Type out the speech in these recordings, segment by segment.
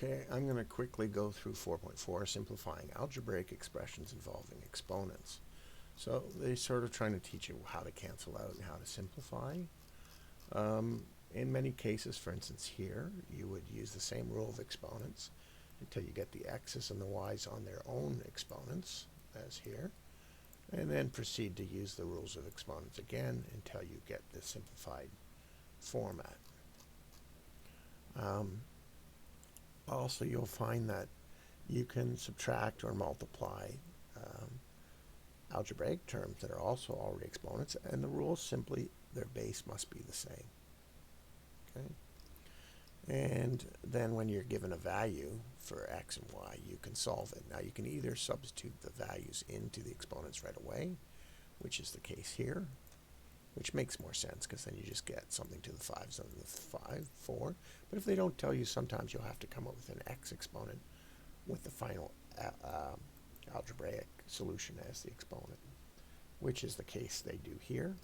Okay, I'm going to quickly go through 4.4, simplifying algebraic expressions involving exponents. So they're sort of trying to teach you how to cancel out and how to simplify. In many cases, for instance here, you would use the same rule of exponents until you get the x's and the y's on their own exponents, as here, and then proceed to use the rules of exponents again until you get the simplified format. Also, you'll find that you can subtract or multiply algebraic terms that are also already exponents, and the rules simply, their base must be the same. Okay? And then when you're given a value for x and y, you can solve it. Now you can either substitute the values into the exponents right away, which is the case here, which makes more sense because then you just get something to the 5s and the 4. But if they don't tell you, sometimes you'll have to come up with an x exponent with the final algebraic solution as the exponent, which is the case they do here.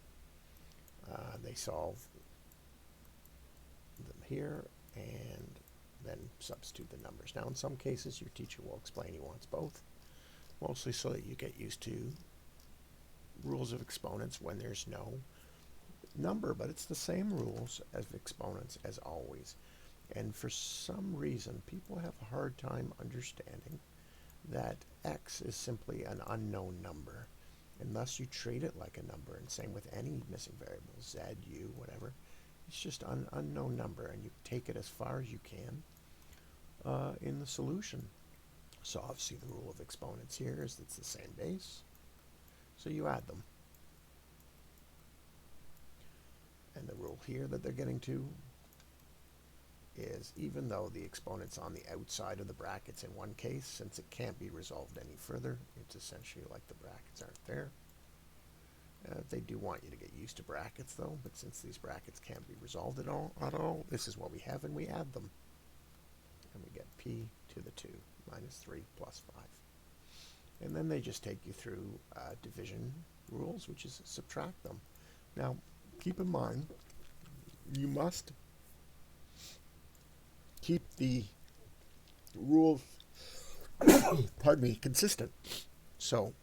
They solve them here and then substitute the numbers. Now in some cases your teacher will explain he wants both, mostly so that you get used to rules of exponents when there's no number, but it's the same rules as exponents as always. And for some reason people have a hard time understanding that x is simply an unknown number, and thus you treat it like a number, and same with any missing variable, z, u, whatever. It's just an unknown number, and you take it as far as you can in the solution. So obviously the rule of exponents here is it's the same base, so you add them. And the rule here that they're getting to is even though the exponent's on the outside of the brackets in one case, since it can't be resolved any further, it's essentially like the brackets aren't there. They do want you to get used to brackets though, but since these brackets can't be resolved at all, this is what we have, and we add them. And we get p to the 2 minus 3 plus 5. And then they just take you through division rules, which is subtract them. Now, keep in mind, you must keep the rules pardon me, consistent. So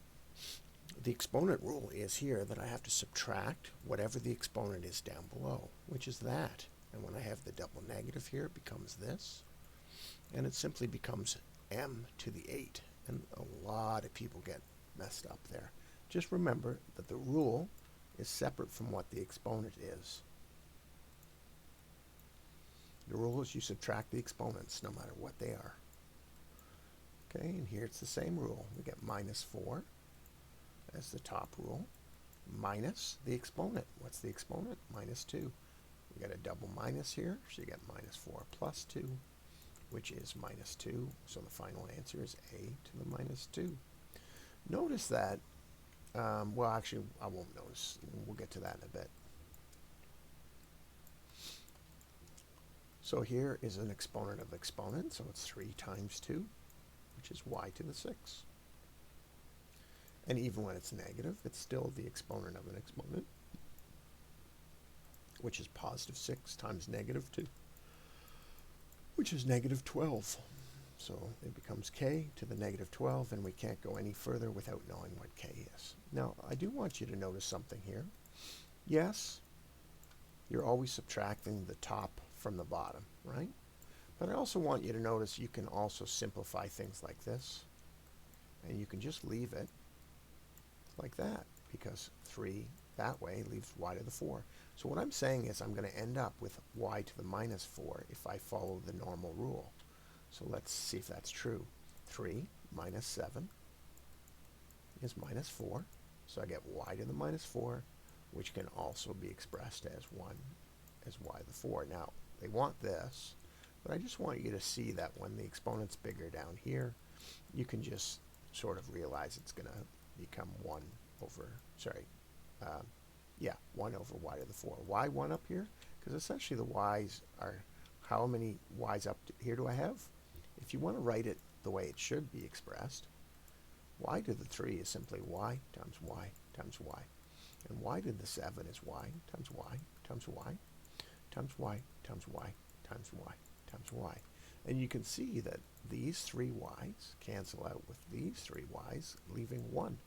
the exponent rule is here that I have to subtract whatever the exponent is down below, which is that. And when I have the double negative here, it becomes this. And it simply becomes m to the 8. And a lot of people get messed up there. Just remember that the rule is separate from what the exponent is. The rule is you subtract the exponents no matter what they are. Okay, and here it's the same rule. We get minus 4 as the top rule, minus the exponent. What's the exponent? Minus 2. We get a double minus here, so you get minus 4 plus 2, which is minus 2. So the final answer is a to the minus 2. Notice that, well actually I won't notice. We'll get to that in a bit. So here is an exponent of exponent, so it's 3 times 2, which is y to the 6. And even when it's negative, it's still the exponent of an exponent, which is positive 6 times negative 2, which is negative 12. So it becomes k to the negative 12, and we can't go any further without knowing what k is. Now, I do want you to notice something here. Yes, you're always subtracting the top from the bottom, right? But I also want you to notice you can also simplify things like this, and you can just leave it like that, because 3 that way leaves y to the 4. So what I'm saying is I'm going to end up with y to the minus 4 if I follow the normal rule. So let's see if that's true. 3 minus 7 is minus 4, so I get y to the minus 4, which can also be expressed as 1 as y to the 4. Now, they want this, but I just want you to see that when the exponent's bigger down here, you can just sort of realize it's going to become 1 over, 1 over y to the 4. Why 1 up here? Because essentially the y's are, how many y's up here do I have? If you want to write it the way it should be expressed, y to the 3 is simply y times y times y. And y to the 7 is y times y times y times y times y times y times y. And you can see that these three y's cancel out with these three y's, leaving 1.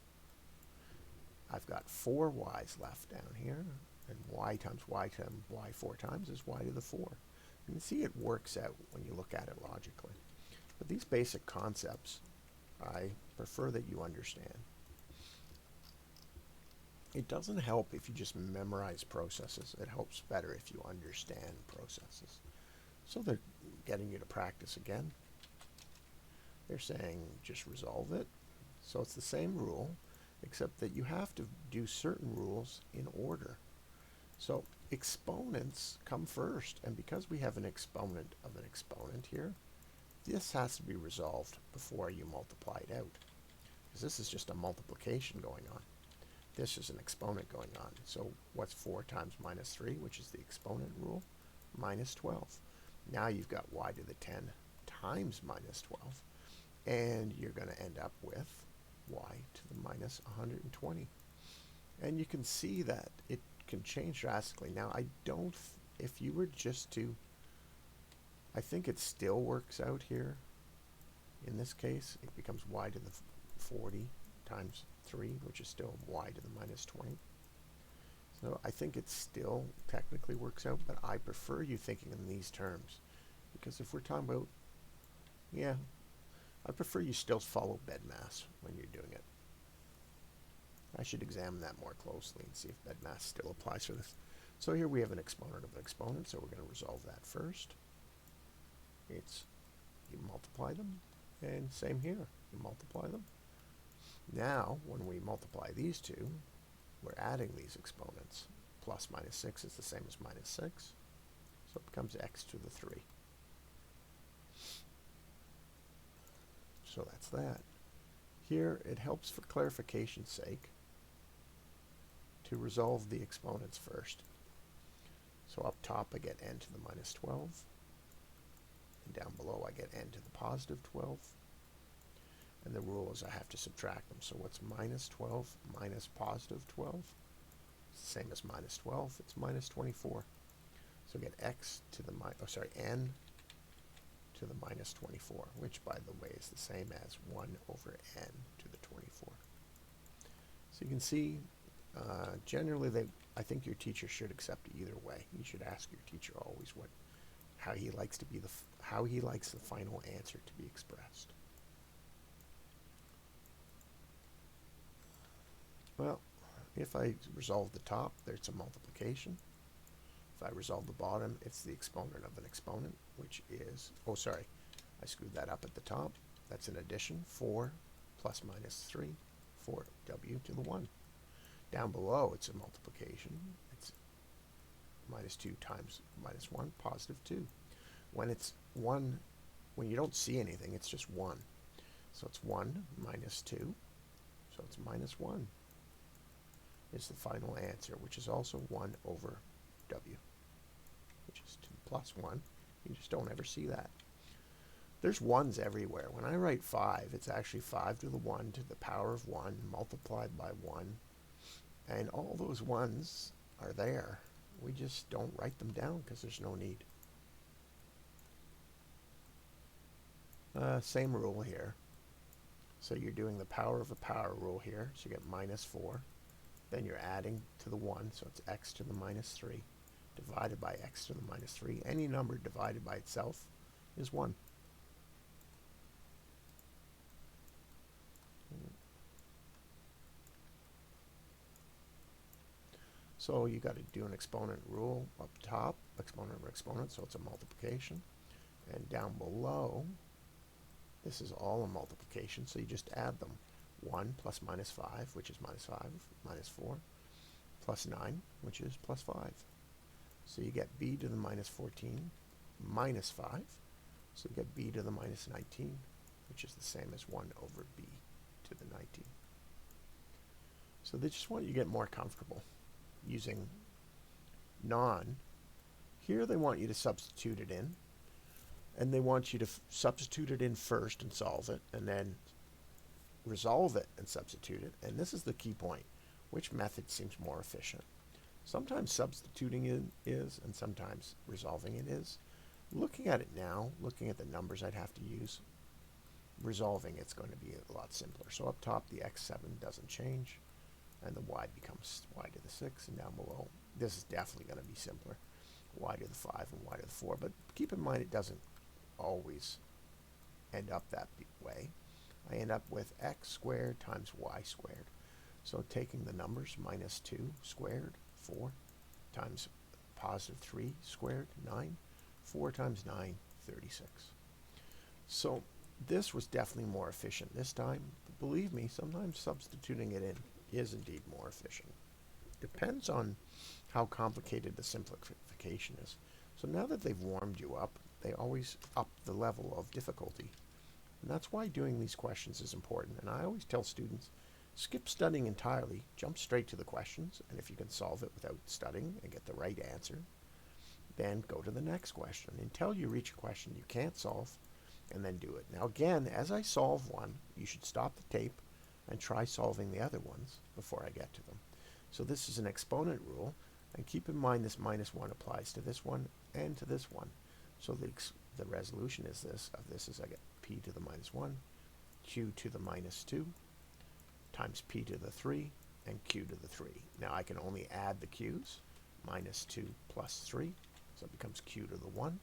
I've got 4 y's left down here, and y times y 4 times is y to the 4. You can see it works out when you look at it logically. But these basic concepts, I prefer that you understand. It doesn't help if you just memorize processes. It helps better if you understand processes. So they're getting you to practice again. They're saying just resolve it. So it's the same rule, except that you have to do certain rules in order. So exponents come first, and because we have an exponent of an exponent here, this has to be resolved before you multiply it out, because this is just a multiplication going on. This is an exponent going on. So what's 4 times minus 3, which is the exponent rule? Minus 12. Now you've got y to the 10 times minus 12, and you're going to end up with y to the minus 120. And you can see that it can change drastically. Now, if you were just to, I think it still works out here. In this case, it becomes y to the 40 times 3, which is still y to the minus 20. So I think it still technically works out, but I prefer you thinking in these terms. Because if we're talking about, yeah, I prefer you still follow BEDMAS when you're doing it. I should examine that more closely and see if BEDMAS still applies for this. So here we have an exponent of an exponent, so we're going to resolve that first. You multiply them, and same here, you multiply them. Now, when we multiply these two, we're adding these exponents. Plus minus 6 is the same as minus 6, so it becomes x to the 3. So that's that. Here, it helps for clarification's sake to resolve the exponents first. So up top I get n to the minus 12, and down below I get n to the positive 12. And the rule is I have to subtract them. So what's minus 12 minus positive 12? It's the same as minus 12. It's minus 24. So get x to the n to the minus 24, which, by the way, is the same as 1 over n to the 24. So you can see, generally, I think your teacher should accept either way. You should ask your teacher always how he likes the final answer to be expressed. Well, if I resolve the top, there's a multiplication. If I resolve the bottom, it's the exponent of an exponent, which is, I screwed that up at the top. That's an addition, 4 plus minus 3, 4w to the 1. Down below, it's a multiplication. It's minus 2 times minus 1, positive 2. When it's 1, when you don't see anything, it's just 1. So it's 1 minus 2, so it's minus 1. Is the final answer, which is also 1 over w, which is 2 plus 1. You just don't ever see that. There's 1s everywhere. When I write 5, it's actually 5 to the 1 to the power of 1 multiplied by 1. And all those 1s are there. We just don't write them down because there's no need. Same rule here. So you're doing the power of a power rule here. So you get minus 4. Then you're adding to the 1, so it's x to the minus 3 divided by x to the minus 3. Any number divided by itself is 1. So you got to do an exponent rule up top, exponent over exponent, so it's a multiplication. And down below, this is all a multiplication, so you just add them. 1 plus minus 5, which is minus 5, minus 4, plus 9, which is plus 5. So you get b to the minus 14 minus 5. So you get b to the minus 19, which is the same as 1 over b to the 19. So they just want you to get more comfortable using non. Here they want you to substitute it in, and they want you to substitute it in first and solve it, and then resolve it and substitute it. And this is the key point. Which method seems more efficient? Sometimes substituting it is, and sometimes resolving it is. Looking at it now, looking at the numbers I'd have to use, resolving it's going to be a lot simpler. So up top, the x7 doesn't change, and the y becomes y to the 6, and down below, this is definitely going to be simpler, y to the 5 and y to the 4. But keep in mind, it doesn't always end up that way. I end up with x squared times y squared. So taking the numbers, minus 2 squared, 4, times positive 3 squared, 9, 4 times 9, 36. So this was definitely more efficient this time. But believe me, sometimes substituting it in is indeed more efficient. Depends on how complicated the simplification is. So now that they've warmed you up, they always up the level of difficulty. And that's why doing these questions is important. And I always tell students, skip studying entirely, jump straight to the questions, and if you can solve it without studying and get the right answer, then go to the next question until you reach a question you can't solve, and then do it. Now again, as I solve one, you should stop the tape and try solving the other ones before I get to them. So this is an exponent rule, and keep in mind this minus 1 applies to this one and to this one. So the resolution is this, is I get p to the minus 1, q to the minus 2, times p to the 3, and q to the 3. Now I can only add the q's, minus 2 plus 3, so it becomes q to the 1,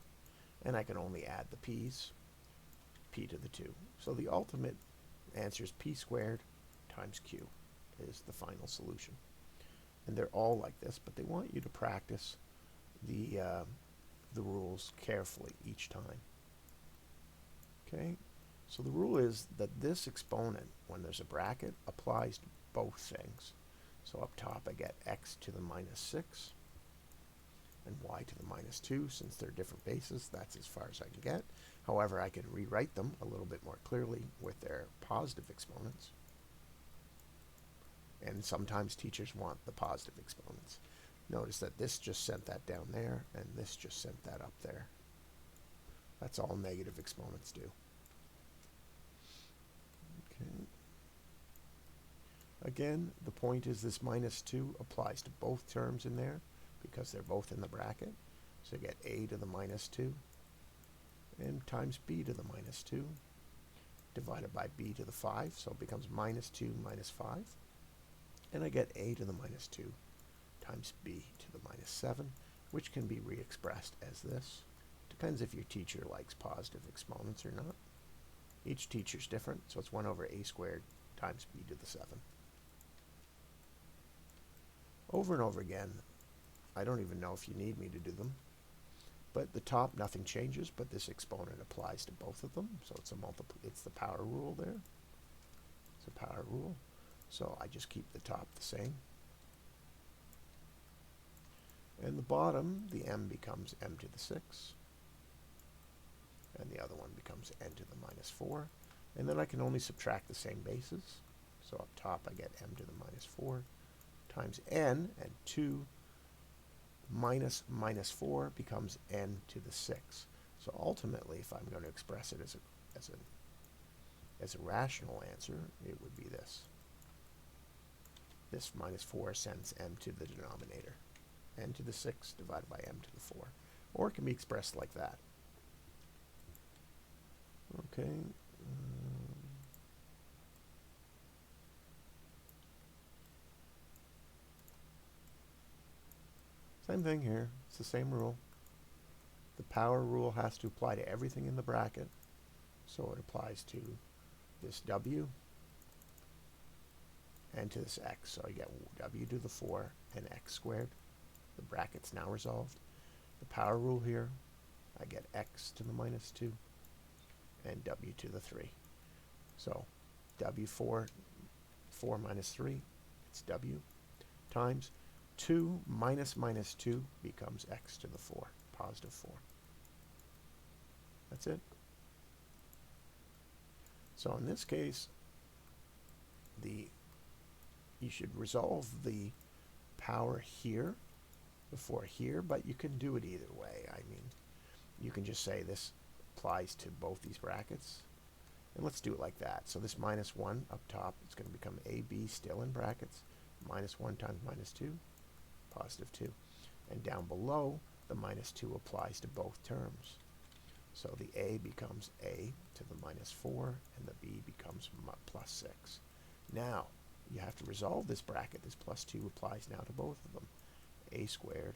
and I can only add the p's, p to the 2. So the ultimate answer is p squared times q is the final solution. And they're all like this, but they want you to practice the rules carefully each time. Okay, so the rule is that this exponent, when there's a bracket, applies to both things. So up top I get x to the minus 6 and y to the minus 2. Since they're different bases, that's as far as I can get. However, I could rewrite them a little bit more clearly with their positive exponents. And sometimes teachers want the positive exponents. Notice that this just sent that down there, and this just sent that up there. That's all negative exponents do. Okay. Again, the point is this minus 2 applies to both terms in there because they're both in the bracket. So you get a to the minus 2 and times b to the minus 2 divided by b to the 5. So it becomes minus 2 minus 5. And I get a to the minus 2 times b to the minus 7, which can be re-expressed as this. Depends if your teacher likes positive exponents or not. Each teacher's different, so it's 1 over a squared times b to the 7. Over and over again, I don't even know if you need me to do them, but the top, nothing changes, but this exponent applies to both of them, so it's the power rule there. It's a power rule, so I just keep the top the same. And the bottom, the m becomes m to the 6. And the other one becomes n to the minus 4. And then I can only subtract the same bases. So up top I get m to the minus 4 times n, and 2 minus minus 4 becomes n to the 6. So ultimately, if I'm going to express it as a rational answer, it would be this. This minus 4 sends m to the denominator. N to the 6 divided by m to the 4. Or it can be expressed like that. Okay. Same thing here. It's the same rule. The power rule has to apply to everything in the bracket. So it applies to this w and to this x. So I get w to the 4 and x squared. The bracket's now resolved. The power rule here, I get x to the minus 2 and w to the 3. So w4, 4 minus 3, it's w, times 2 minus minus 2 becomes x to the 4, positive 4. That's it. So in this case, you should resolve the power here before here, but you can do it either way. I mean, you can just say this applies to both these brackets. And let's do it like that. So this minus 1 up top, it's going to become AB still in brackets. Minus 1 times minus 2, positive 2. And down below, the minus 2 applies to both terms. So the a becomes a to the minus 4, and the b becomes plus 6. Now, you have to resolve this bracket. This plus 2 applies now to both of them. A squared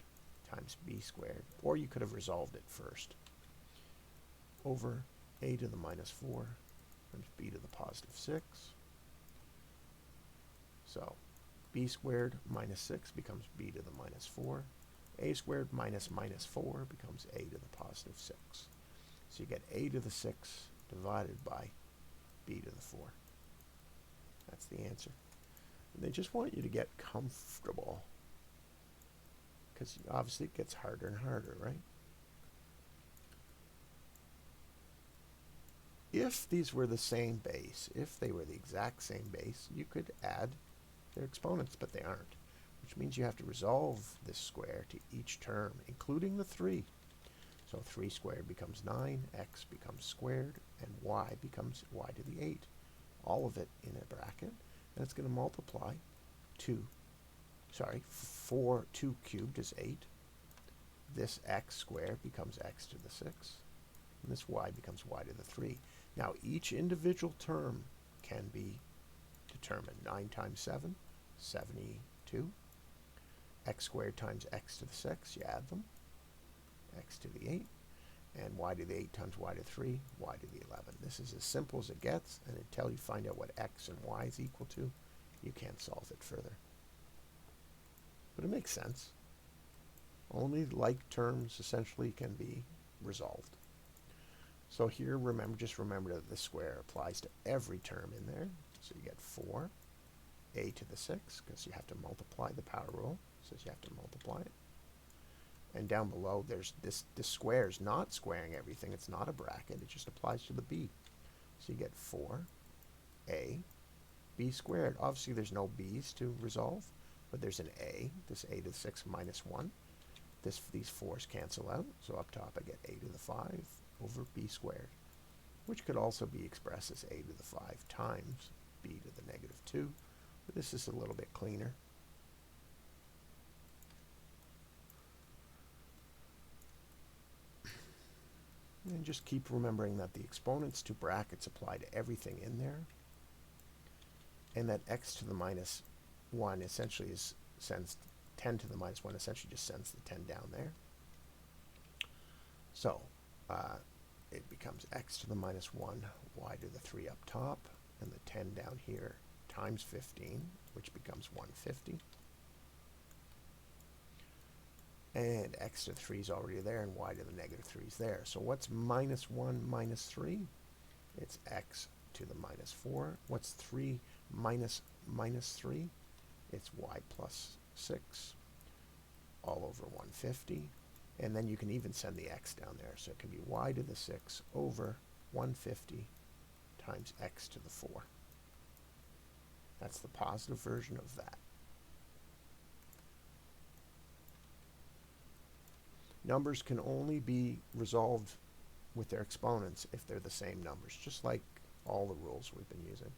times b squared, or you could have resolved it first, over a to the minus 4 times b to the positive 6. So b squared minus 6 becomes b to the minus 4. A squared minus minus 4 becomes a to the positive 6. So you get a to the 6 divided by b to the 4. That's the answer. And they just want you to get comfortable, because obviously it gets harder and harder, right? If these were the same base, if they were the exact same base, you could add their exponents, but they aren't, which means you have to resolve this square to each term, including the 3. So 3 squared becomes 9, x becomes squared, and y becomes y to the 8. All of it in a bracket, and it's going to multiply 2 cubed is 8. This x squared becomes x to the 6. And this y becomes y to the 3. Now, each individual term can be determined. 9 times 7, 72. X squared times x to the 6, you add them. X to the 8. And y to the 8 times y to the 3, y to the 11. This is as simple as it gets, and until you find out what x and y is equal to, you can't solve it further. But it makes sense. Only like terms essentially can be resolved. So here, just remember that the square applies to every term in there. So you get 4, a to the 6, because you have to multiply. The power rule says you have to multiply it. And down below, there's this square is not squaring everything. It's not a bracket. It just applies to the b. So you get 4a, b squared. Obviously, there's no b's to resolve, but there's an a. This a to the 6 minus 1. These 4's cancel out. So up top, I get a to the 5 over b squared, which could also be expressed as a to the 5 times b to the negative 2. But this is a little bit cleaner. And just keep remembering that the exponents to brackets apply to everything in there, and that x to the minus 1 essentially sends 10 to the minus 1 essentially just sends the 10 down there. So it becomes x to the minus 1, y to the 3 up top, and the 10 down here times 15, which becomes 150. And x to the 3 is already there, and y to the negative 3 is there. So what's minus 1 minus 3? It's x to the minus 4. What's 3 minus minus 3? It's y plus 6 all over 150. And then you can even send the x down there. So it can be y to the 6 over 150 times x to the 4. That's the positive version of that. Numbers can only be resolved with their exponents if they're the same numbers, just like all the rules we've been using.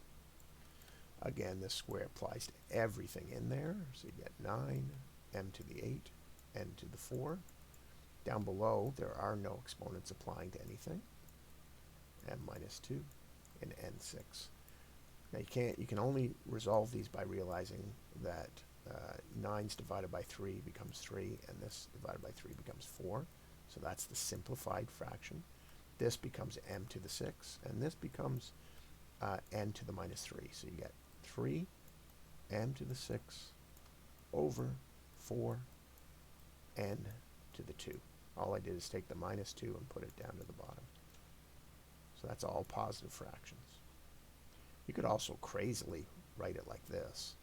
Again, this square applies to everything in there. So you get 9, m to the 8, n to the 4. Down below, there are no exponents applying to anything. M minus 2 and n6. Now you can only resolve these by realizing that 9's divided by 3 becomes 3, and this divided by 3 becomes 4. So that's the simplified fraction. This becomes m to the 6, and this becomes n to the minus 3. So you get 3 m to the 6 over 4 n to the 2. All I did is take the minus 2 and put it down to the bottom. So that's all positive fractions. You could also crazily write it like this.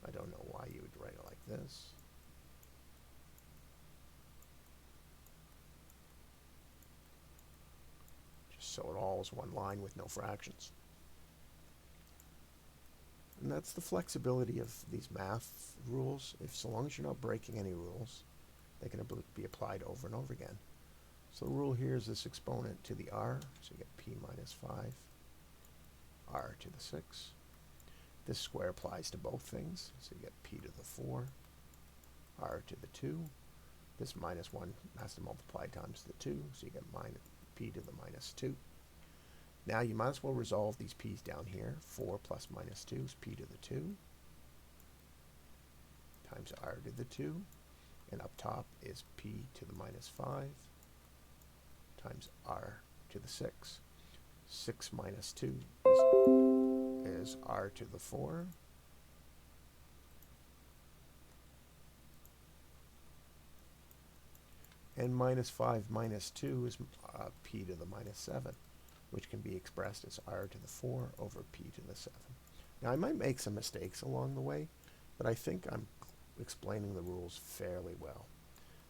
I don't know why you would write it like this. Just so it all is one line with no fractions. And that's the flexibility of these math rules. So long as you're not breaking any rules, they can be applied over and over again. So the rule here is this exponent to the r, so you get p minus 5, r to the 6. This square applies to both things, so you get p to the 4, r to the 2. This minus 1 has to multiply times the 2, so you get p to the minus 2. Now you might as well resolve these p's down here. 4 plus minus 2 is p to the 2 times r to the 2. And up top is p to the minus 5 times r to the 6. 6 minus 2 is r to the 4. And minus 5 minus 2 is p to the minus 7, which can be expressed as r to the 4 over p to the 7. Now I might make some mistakes along the way, but I think I'm explaining the rules fairly well.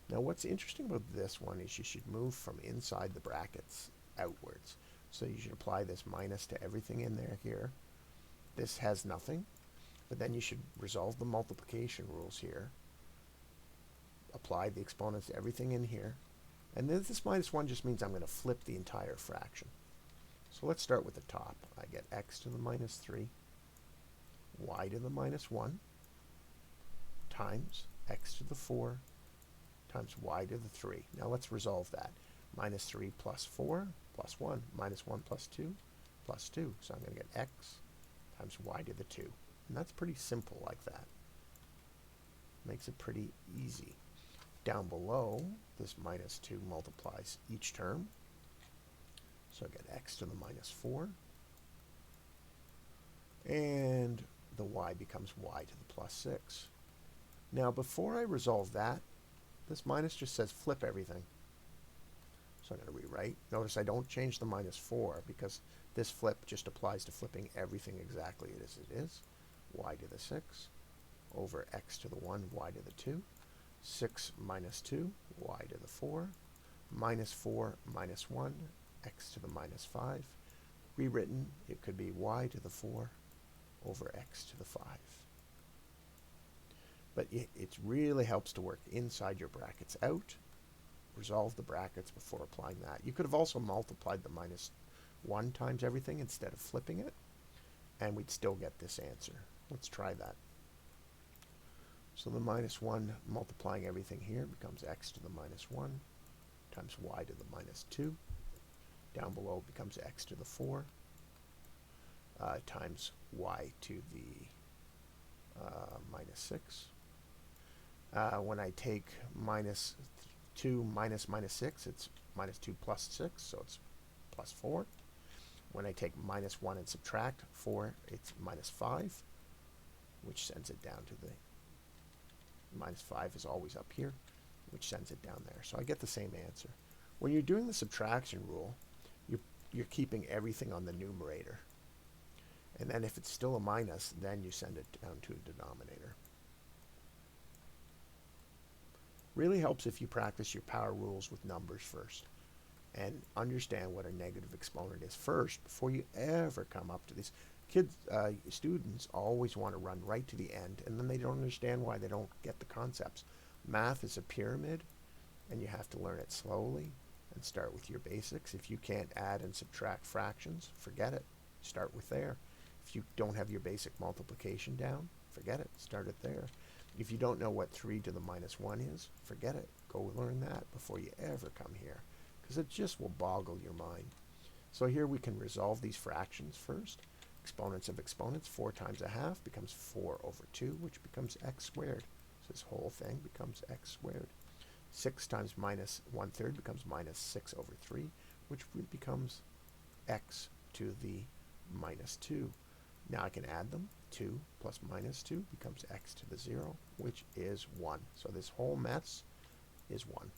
Now what's interesting about this one is you should move from inside the brackets outwards. So you should apply this minus to everything in there here. This has nothing, but then you should resolve the multiplication rules here. Apply the exponents to everything in here. And then this minus 1 just means I'm going to flip the entire fraction. So let's start with the top. I get x to the minus 3, y to the minus 1, times x to the 4, times y to the 3. Now let's resolve that. Minus 3 plus 4 plus 1, minus 1 plus 2 plus 2. So I'm going to get x times y to the 2. And that's pretty simple like that. Makes it pretty easy. Down below, this minus 2 multiplies each term. So I get x to the minus 4. And the y becomes y to the plus 6. Now before I resolve that, this minus just says flip everything. So I'm going to rewrite. Notice I don't change the minus 4 because this flip just applies to flipping everything exactly as it is. Y to the 6 over x to the 1, y to the 2. 6 minus 2, y to the 4. Minus 4 minus 1, x to the minus 5. Rewritten, it could be y to the 4 over x to the 5. But it really helps to work inside your brackets out. Resolve the brackets before applying that. You could have also multiplied the minus 1 times everything instead of flipping it, and we'd still get this answer. Let's try that. So the minus 1 multiplying everything here becomes x to the minus 1 times y to the minus 2. Down below becomes x to the 4 times y to the minus 6. When I take minus 2 minus minus 6, it's minus 2 plus 6, so it's plus 4. When I take minus 1 and subtract 4, it's minus 5, which sends it down to the minus 5 is always up here, which sends it down there. So I get the same answer. When you're doing the subtraction rule, you're keeping everything on the numerator. And then if it's still a minus, then you send it down to a denominator. Really helps if you practice your power rules with numbers first and understand what a negative exponent is first before you ever come up to these. Students always want to run right to the end, and then they don't understand why they don't get the concepts. Math is a pyramid, and you have to learn it slowly and start with your basics. If you can't add and subtract fractions, forget it. Start with there. If you don't have your basic multiplication down, forget it. Start it there. If you don't know what 3 to the minus 1 is, forget it. Go learn that before you ever come here, because it just will boggle your mind. So here we can resolve these fractions first. Exponents of exponents, 4 times a half becomes 4 over 2, which becomes x squared. So this whole thing becomes x squared. 6 times minus 1/3 becomes minus 6 over 3, which becomes x to the minus 2. Now I can add them. 2 plus minus 2 becomes x to the 0, which is 1. So this whole mess is 1.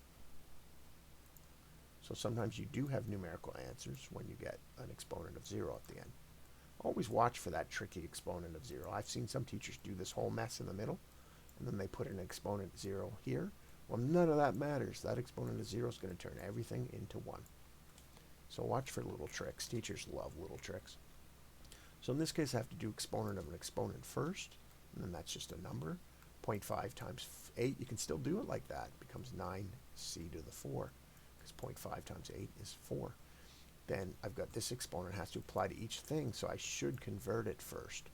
So sometimes you do have numerical answers when you get an exponent of 0 at the end. Always watch for that tricky exponent of 0. I've seen some teachers do this whole mess in the middle, and then they put an exponent 0 here. Well, none of that matters. That exponent of 0 is going to turn everything into 1. So watch for little tricks. Teachers love little tricks. So in this case, I have to do exponent of an exponent first, and then that's just a number. 0.5 times 8, you can still do it like that. It becomes 9c to the 4, because 0.5 times 8 is 4. Then I've got this exponent has to apply to each thing, so I should convert it first.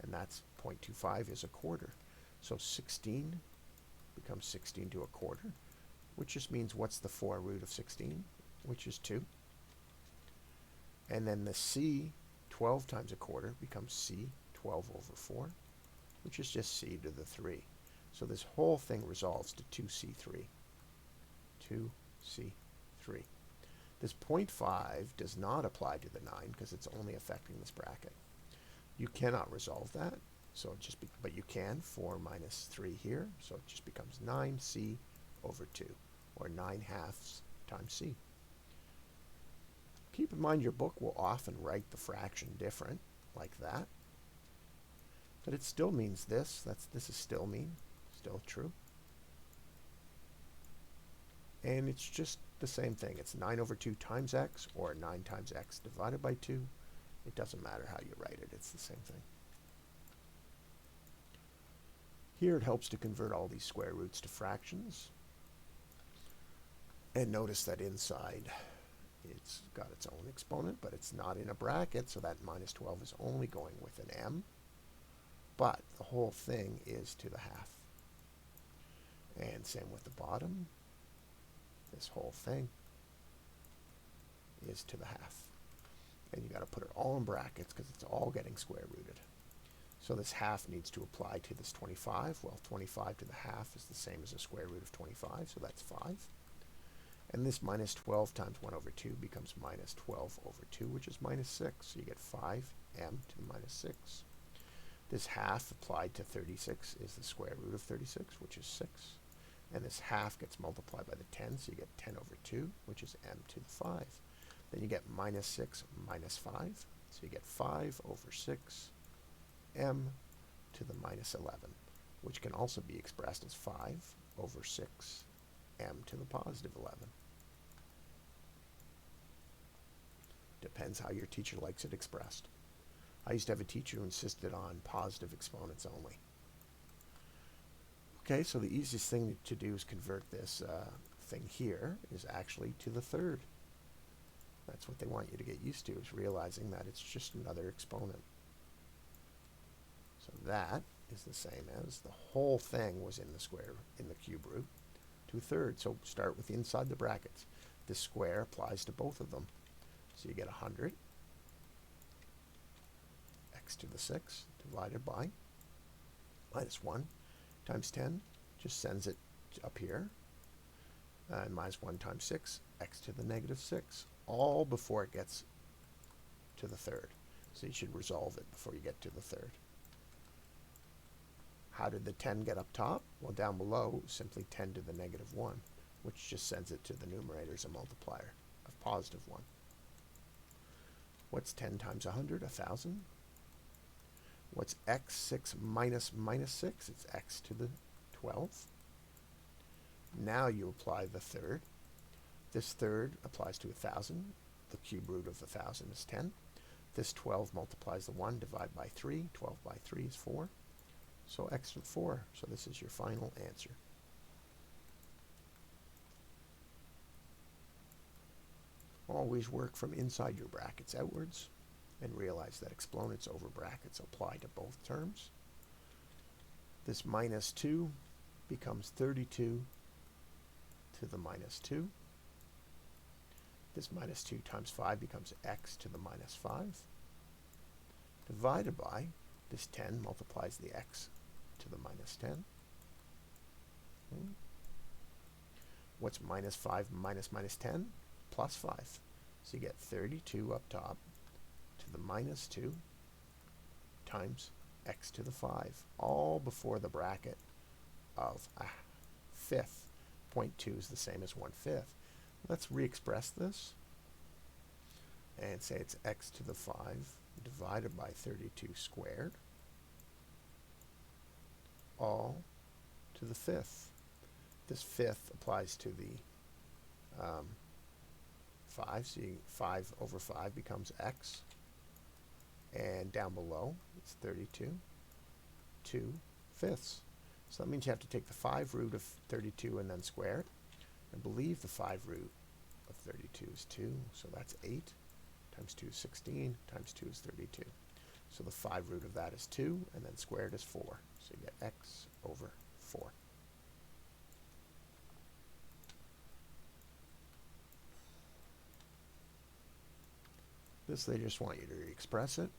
And that's 0.25 is a quarter. So 16 becomes 16 to a quarter, which just means what's the 4 root of 16, which is 2. And then the c 12 times a quarter becomes c 12 over 4, which is just c to the 3. So this whole thing resolves to 2c3. 2c3. This 0.5 does not apply to the 9 because it's only affecting this bracket. You cannot resolve that, so it just but you can 4 minus 3 here, so it just becomes 9c over 2, or 9 halves times c. Keep in mind your book will often write the fraction different, like that. But it still means this. This is still still true. And it's just the same thing. It's 9 over 2 times x, or 9 times x divided by 2. It doesn't matter how you write it. It's the same thing. Here it helps to convert all these square roots to fractions. And notice that inside it's got its own exponent, but it's not in a bracket, so that minus 12 is only going with an m. But the whole thing is to the half. And same with the bottom. This whole thing is to the half. And you got to put it all in brackets because it's all getting square rooted. So this half needs to apply to this 25. Well, 25 to the half is the same as the square root of 25, so that's 5. And this minus 12 times 1 over 2 becomes minus 12 over 2, which is minus 6. So you get 5m to the minus 6. This half applied to 36 is the square root of 36, which is 6. And this half gets multiplied by the 10, so you get 10 over 2, which is m to the 5. Then you get minus 6 minus 5, so you get 5 over 6 m to the minus 11, which can also be expressed as 5 over 6 m to the positive 11. Depends how your teacher likes it expressed. I used to have a teacher who insisted on positive exponents only. Okay, so the easiest thing to do is convert this thing here is actually to the third. That's what they want you to get used to, is realizing that it's just another exponent. So that is the same as the whole thing was in the cube root to a third. So start with inside the brackets. This square applies to both of them. So you get 100 x to the 6 divided by minus 1 times 10, just sends it up here, and minus 1 times 6, x to the negative 6, all before it gets to the third. So you should resolve it before you get to the third. How did the 10 get up top? Well, down below, simply 10 to the negative 1, which just sends it to the numerator as a multiplier of positive 1. What's 10 times 100? 1,000. What's x? 6 minus minus 6? It's x to the 12. Now you apply the third. This third applies to 1,000. The cube root of 1,000 is 10. This 12 multiplies the 1, divide by 3. 12 by 3 is 4. So x to the 4. So this is your final answer. Always work from inside your brackets outwards, and realize that exponents over brackets apply to both terms. This minus 2 becomes 32 to the minus 2. This minus 2 times 5 becomes x to the minus 5. Divided by this 10 multiplies the x to the minus 10. What's minus 5 minus minus 10? Plus 5. So you get 32 up top to the minus 2 times x to the 5, all before the bracket of a fifth. 0.2 is the same as 1/5. Let's re-express this and say it's x to the 5 divided by 32 squared, all to the fifth. This fifth applies to the 5, so 5 over 5 becomes x. And down below, it's 32, 2/5. So that means you have to take the 5 root of 32 and then square it. I believe the 5 root of 32 is 2, so that's 8. Times 2 is 16, times 2 is 32. So the 5 root of that is 2, and then squared is 4. So you get x over 4. This, they just want you to express it.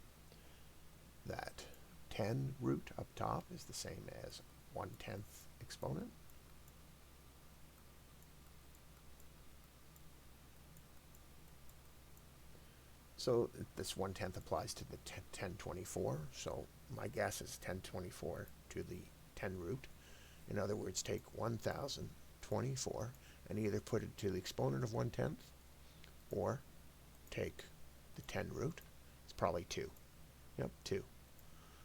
That 10 root up top is the same as 1/10 exponent. So this 1/10 applies to the 1024. So my guess is 1024 to the 10 root. In other words, take 1024 and either put it to the exponent of 1/10 or take the 10 root. It's probably 2. Yep, 2.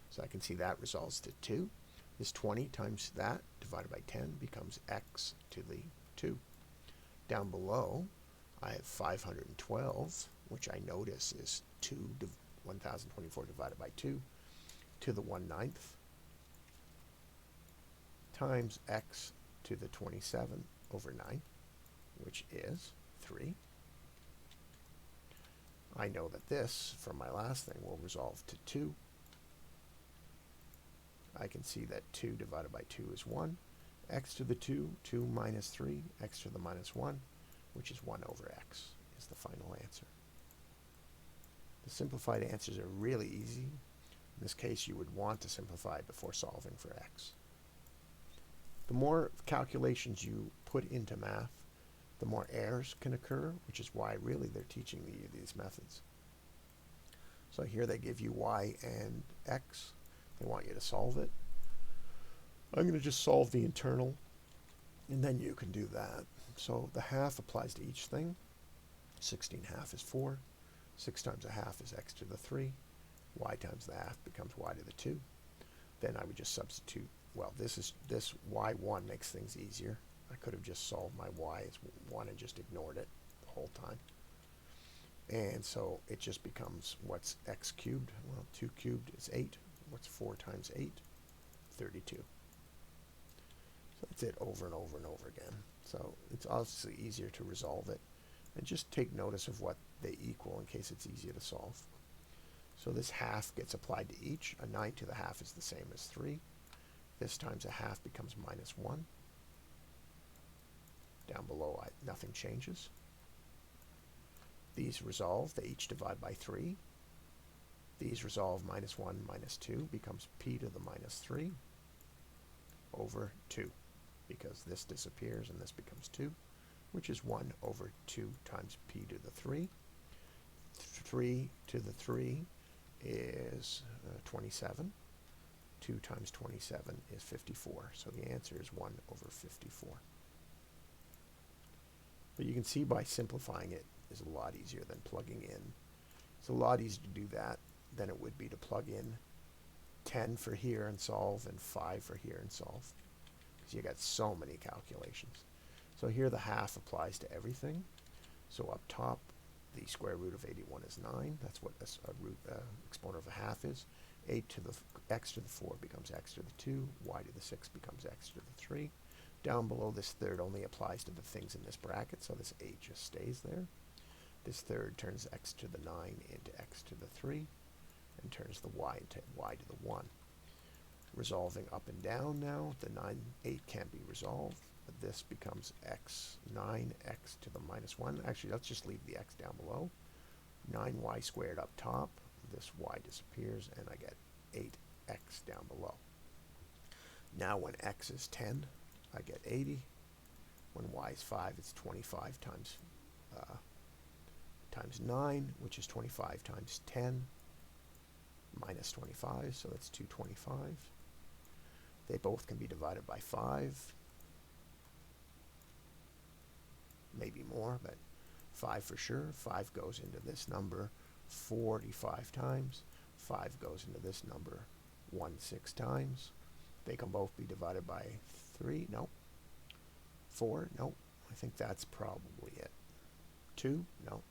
So I can see that resolves to 2. This 20 times that divided by 10 becomes x to the 2. Down below, I have 512, which I notice is 1024 divided by 2 to the 1/9 times x to the 27 over 9, which is 3. I know that this, from my last thing, will resolve to 2. I can see that 2 divided by 2 is 1. X to the 2, 2 minus 3, x to the minus 1, which is 1 over x, is the final answer. The simplified answers are really easy. In this case, you would want to simplify before solving for x. The more calculations you put into math, the more errors can occur, which is why really they're teaching you these methods. So here they give you y and x. They want you to solve it. I'm going to just solve the internal, and then you can do that. So the half applies to each thing. 16½ is 4. 6 times a half is x to the 3. Y times the half becomes y to the 2. Then I would just substitute. Well, this y1 makes things easier. I could have just solved my y as 1 and just ignored it the whole time. And so it just becomes, what's x cubed? Well, 2 cubed is 8. What's 4 times 8? 32. So that's it over and over and over again. So it's obviously easier to resolve it. And just take notice of what they equal in case it's easier to solve. So this half gets applied to each. A 9 to the half is the same as 3. This times a half becomes minus 1. Down below, nothing changes. These resolve. They each divide by 3. These resolve. Minus 1 minus 2 becomes p to the minus 3 over 2, because this disappears and this becomes 2, which is 1 over 2 times p to the 3. 3 to the 3 is 27. 2 times 27 is 54. So the answer is 1 over 54. But you can see by simplifying it is a lot easier than plugging in. It's a lot easier to do that than it would be to plug in 10 for here and solve and 5 for here and solve, because you got so many calculations. So here the half applies to everything. So up top, the square root of 81 is 9. That's what a exponent of a half is. 8 to the x to the 4 becomes x to the 2. Y to the 6 becomes x to the 3. Down below, this third only applies to the things in this bracket, so this 8 just stays there. This third turns x to the 9 into x to the 3, and turns the y into y to the 1. Resolving up and down now, the 8 can't be resolved, but this becomes x, 9x to the minus 1. Actually, let's just leave the x down below. 9y squared up top. This y disappears, and I get 8x down below. Now when x is 10, I get 80. When y is 5, it's 25 times 9, which is 25 times 10, minus 25, so that's 225. They both can be divided by 5. Maybe more, but 5 for sure. 5 goes into this number 45 times. 5 goes into this number 6 times. They can both be divided by 3. No. 4. No. I think that's probably it. 2. No.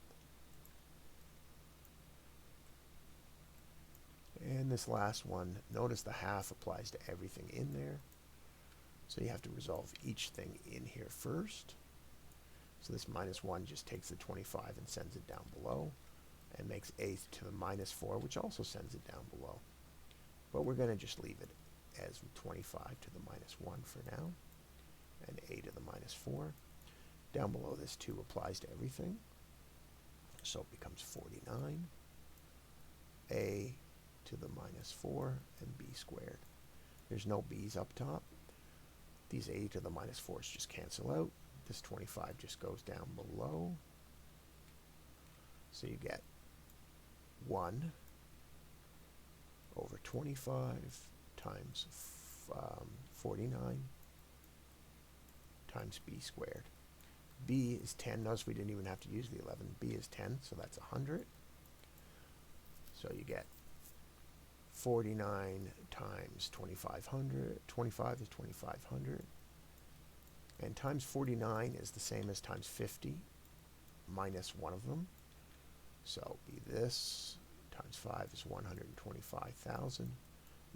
And this last one, notice the half applies to everything in there. So you have to resolve each thing in here first. So this minus 1 just takes the 25 and sends it down below, and makes a to the minus 4, which also sends it down below. But we're going to just leave it as 25 to the minus 1 for now, and a to the minus 4. Down below, this 2 applies to everything, so it becomes 49. to the minus 4 and b squared. There's no b's up top. These a to the minus 4's just cancel out. This 25 just goes down below. So you get 1 over 25 times 49 times b squared. B is 10. Notice we didn't even have to use the 11. B is 10, so that's 100. So you get 49 times 2500. 25 is 2500. And times 49 is the same as times 50 minus one of them. So be this times 5 is 125,000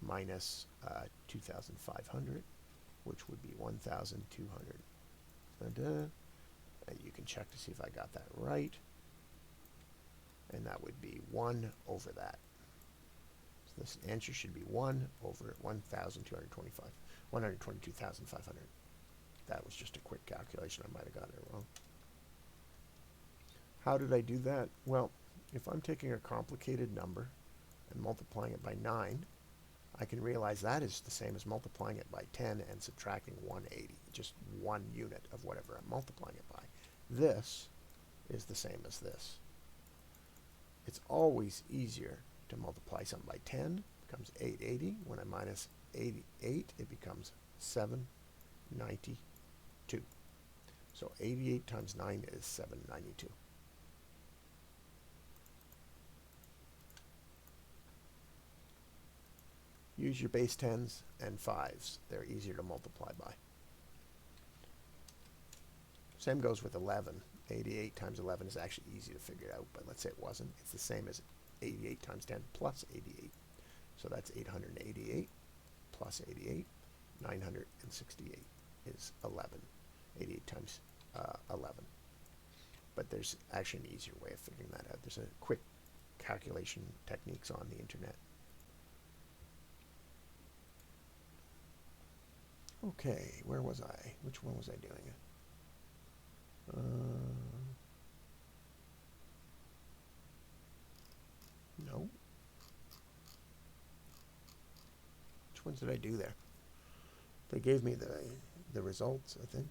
minus 2,500, which would be 1,200. And you can check to see if I got that right. And that would be 1 over that. So this answer should be 1 over 1,225, 122,500. That was just a quick calculation. I might have gotten it wrong. How did I do that? Well, if I'm taking a complicated number and multiplying it by 9, I can realize that is the same as multiplying it by 10 and subtracting 180, just one unit of whatever I'm multiplying it by. This is the same as this. It's always easier to multiply something by 10. It becomes 880. When I minus 88, it becomes 792. So 88 times 9 is 792. Use your base 10s and 5s. They're easier to multiply by. Same goes with 11. 88 times 11 is actually easy to figure out, but let's say it wasn't. It's the same as 88 times 10 plus 88. So that's 888 plus 88. 968 is 11. 88 times 11. But there's actually an easier way of figuring that out. There's a quick calculation techniques on the internet. Okay, where was I? Which one was I doing? No. Which ones did I do there? They gave me the results, I think.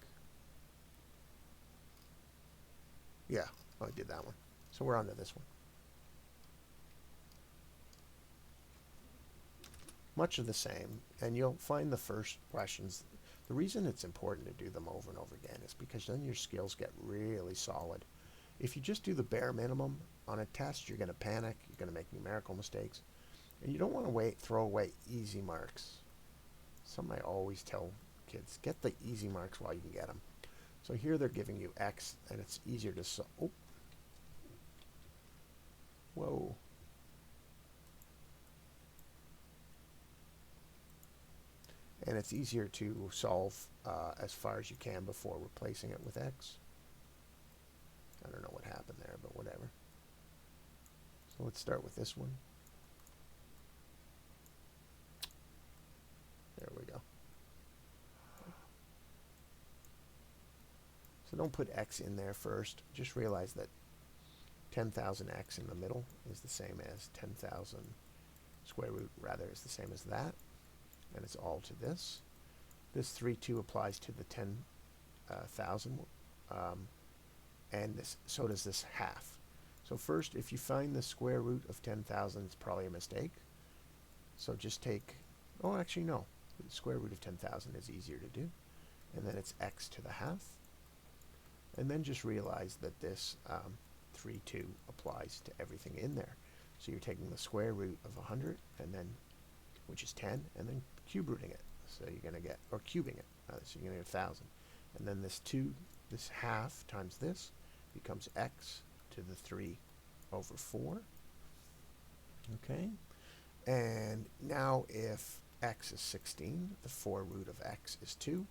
Yeah, I did that one. So we're on to this one. Much of the same, and you'll find the first questions. The reason it's important to do them over and over again is because then your skills get really solid. If you just do the bare minimum on a test, you're going to panic, you're going to make numerical mistakes, and you don't want to throw away easy marks. Something I always tell kids, get the easy marks while you can get them. So here they're giving you X, and it's easier to solve. Oh. Whoa. And it's easier to solve as far as you can before replacing it with X. I don't know what happened there, but whatever. So let's start with this one. There we go. So don't put X in there first. Just realize that 10,000X in the middle is the same as 10,000 square root, rather, is the same as that. And it's all to this. This 3,2 applies to the 10,000, and this, so does this half. So first, if you find the square root of 10,000, it's probably a mistake. So just take, oh, actually no, the square root of 10,000 is easier to do. And then it's x to the half. And then just realize that this 3,2 applies to everything in there. So you're taking the square root of 100, and then, which is 10, and then cube rooting it. So you're going to get, or cubing it, so you're going to get 1,000. And then this 2, this half times this becomes x to the 3 over 4. Okay? And now if x is 16, the 4 root of x is 2.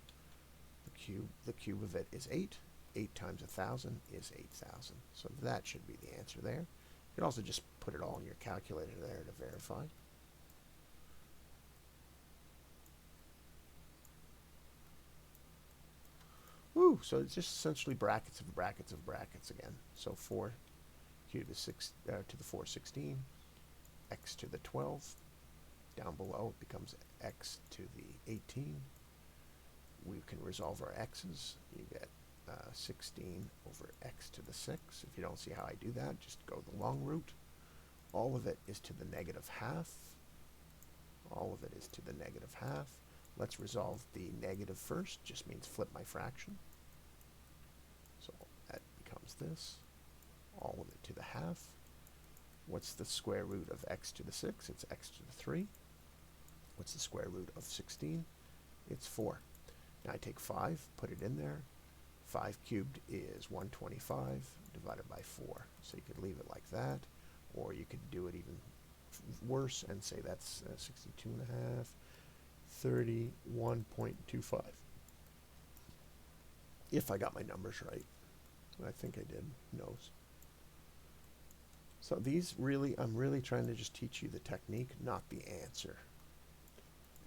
The cube of it is 8. 8 times 1,000 is 8,000. So that should be the answer there. You can also just put it all in your calculator there to verify. Woo! So it's just essentially brackets of brackets of brackets again. So 4 cubed is 6 to the 4, 16. x to the 12. Down below it becomes x to the 18. We can resolve our x's. You get 16 over x to the 6. If you don't see how I do that, just go the long route. All of it is to the negative half. All of it is to the negative half. Let's resolve the negative first. Just means flip my fraction. So that becomes this. All of it to the half. What's the square root of x to the 6? It's x to the 3. What's the square root of 16? It's 4. Now I take 5, put it in there. 5 cubed is 125 divided by 4. So you could leave it like that, or you could do it even worse and say that's 62 and a half, 31.25. If I got my numbers right. I think I did. Who knows? So these really, I'm really trying to just teach you the technique, not the answer.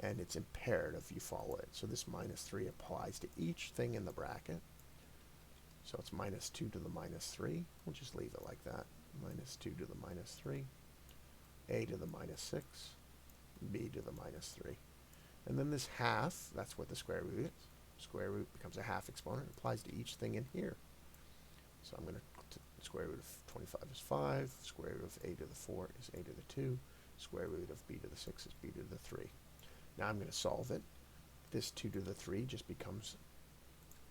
And it's imperative you follow it. So this minus 3 applies to each thing in the bracket. So it's minus 2 to the minus 3. We'll just leave it like that. Minus 2 to the minus 3. A to the minus 6. B to the minus 3. And then this half, that's what the square root is. Square root becomes a half exponent. It applies to each thing in here. So I'm going to, square root of 25 is 5. Square root of a to the 4 is a to the 2. Square root of b to the 6 is b to the 3. Now I'm going to solve it. This 2 to the 3 just becomes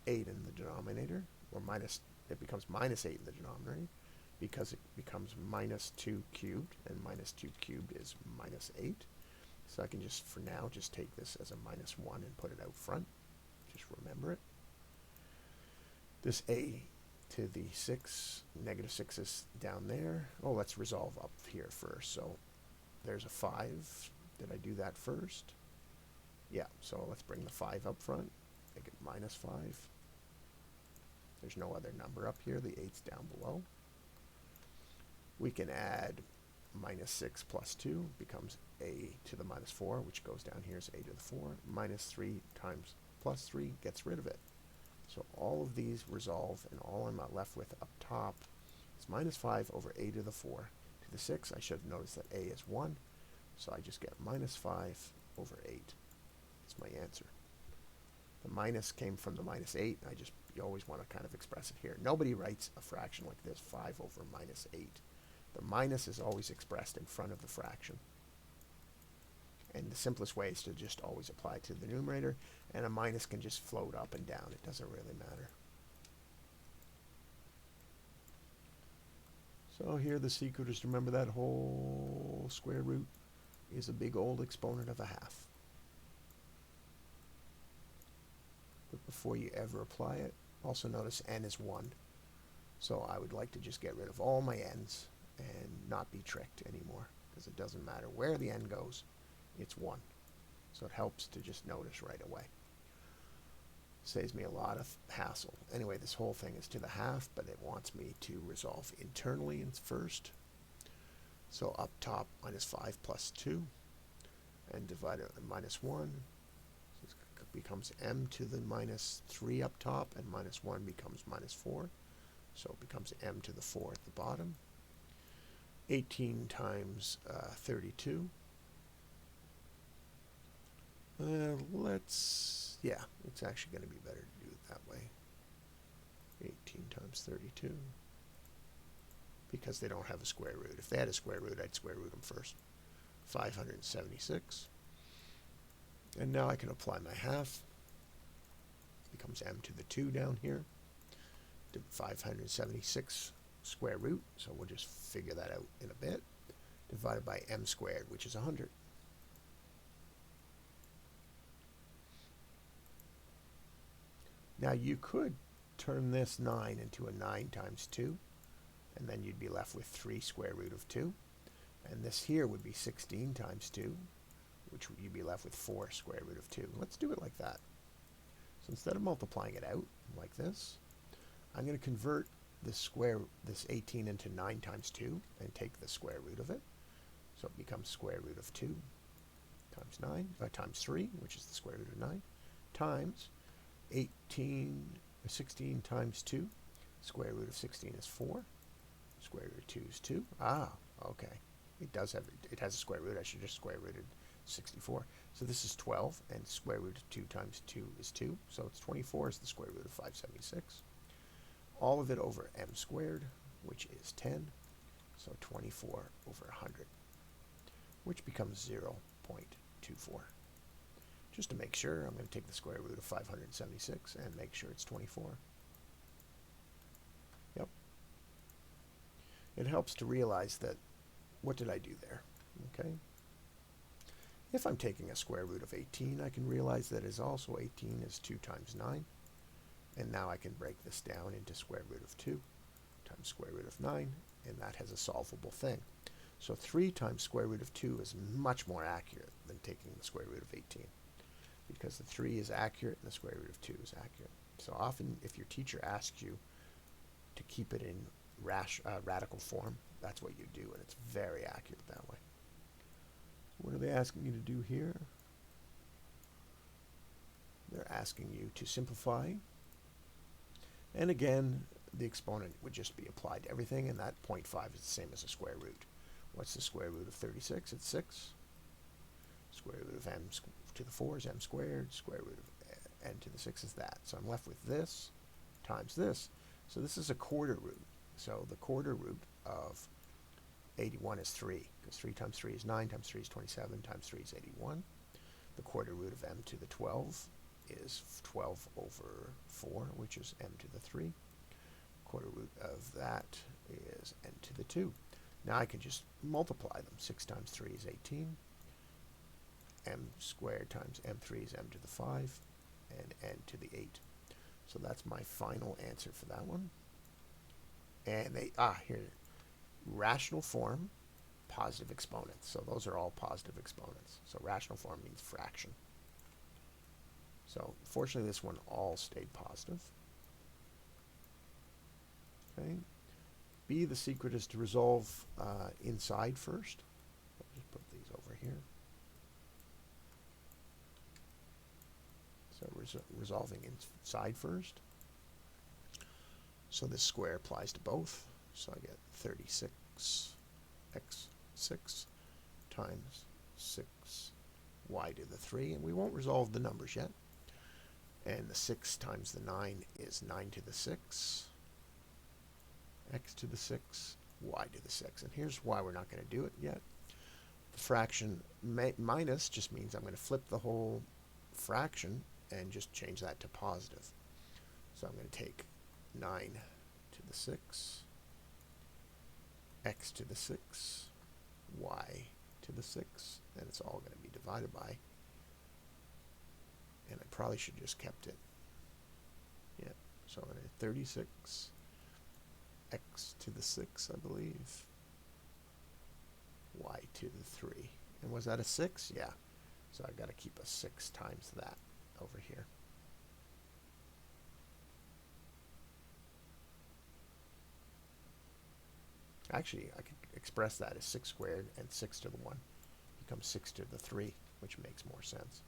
8 in the denominator, or minus, it becomes minus 8 in the denominator, because it becomes minus 2 cubed, and minus 2 cubed is minus 8. So I can just, for now, just take this as a minus 1 and put it out front. Just remember it. This a to the 6, negative 6 is down there. Oh, let's resolve up here first. So there's a 5. Did I do that first? Yeah, so let's bring the 5 up front. Make it minus 5. There's no other number up here. The 8's down below. We can add minus 6 plus 2 becomes a to the minus 4, which goes down here as a to the 4. Minus 3 times plus 3 gets rid of it. So all of these resolve, and all I'm left with up top is minus 5 over a to the 4. To the 6, I should have noticed that a is 1. So I just get minus 5 over 8. That's my answer. The minus came from the minus 8. You always want to kind of express it here. Nobody writes a fraction like this, 5 over minus 8. The minus is always expressed in front of the fraction. And the simplest way is to just always apply to the numerator, and a minus can just float up and down. It doesn't really matter. So here the secret is to remember that whole square root is a big old exponent of a half. But before you ever apply it, also notice n is 1. So I would like to just get rid of all my n's and not be tricked anymore, because it doesn't matter where the n goes, it's 1. So it helps to just notice right away. Saves me a lot of hassle. Anyway, this whole thing is to the half, but it wants me to resolve internally first. So up top, minus 5 plus 2, and divided by minus 1. So it becomes m to the minus 3 up top, and minus 1 becomes minus 4. So it becomes m to the 4 at the bottom. 18 times 32. It's actually going to be better to do it that way. 18 times 32. Because they don't have a square root. If they had a square root, I'd square root them first. 576. And now I can apply my half. Becomes m to the 2 down here. 576 square root, so we'll just figure that out in a bit. Divided by m squared, which is 100. Now you could turn this 9 into a 9 times 2, and then you'd be left with 3 square root of 2. And this here would be 16 times 2, which you'd be left with 4 square root of 2. Let's do it like that. So instead of multiplying it out like this, I'm going to convert this 18 into 9 times 2 and take the square root of it. So it becomes square root of 2 times 3, which is the square root of 9, times 16 times 2. Square root of 16 is 4. Square root of 2 is 2. Ah, okay. It does have, it has a square root. I should just square rooted 64. So this is 12, and square root of 2 times 2 is 2. So it's 24 is the square root of 576. All of it over m squared, which is 10. So 24 over 100, which becomes 0.24. Just to make sure, I'm going to take the square root of 576 and make sure it's 24. Yep. It helps to realize that, what did I do there? Okay. If I'm taking a square root of 18, I can realize that is also 18 is 2 times 9. And now I can break this down into square root of 2 times square root of 9, and that has a solvable thing. So 3 times square root of 2 is much more accurate than taking the square root of 18, because the 3 is accurate and the square root of 2 is accurate. So often if your teacher asks you to keep it in radical form, that's what you do, and it's very accurate that way. What are they asking you to do here? They're asking you to simplify. And again, the exponent would just be applied to everything, and that 0.5 is the same as a square root. What's the square root of 36? It's 6. Square root of m to the 4 is m squared. Square root of n to the 6 is that. So I'm left with this times this. So this is a quarter root. So the quarter root of 81 is 3, because 3 times 3 is 9, times 3 is 27, times 3 is 81. The quarter root of m to the 12 is 12 over 4, which is m to the 3. Quarter root of that is n to the 2. Now I can just multiply them. 6 times 3 is 18. M squared times m3 is m to the 5, and n to the 8. So that's my final answer for that one. And here, rational form, positive exponents. So those are all positive exponents. So rational form means fraction. So fortunately this one all stayed positive. Okay. B, the secret is to resolve inside first. I'll just put these over here. So resolving inside first. So this square applies to both. So I get 36 x6 times 6 y to the 3. And we won't resolve the numbers yet. And the 6 times the 9 is 9 to the 6. X to the 6, y to the 6. And here's why we're not going to do it yet. The fraction minus just means I'm going to flip the whole fraction and just change that to positive. So I'm going to take 9 to the 6, x to the 6, y to the 6, and it's all going to be divided by. And I probably should just kept it. Yeah, so I'm going to 36 x to the 6, I believe, y to the 3. And was that a 6? Yeah. So I've got to keep a 6 times that over here. Actually, I could express that as 6 squared, and 6 to the 1 becomes 6 to the 3, which makes more sense.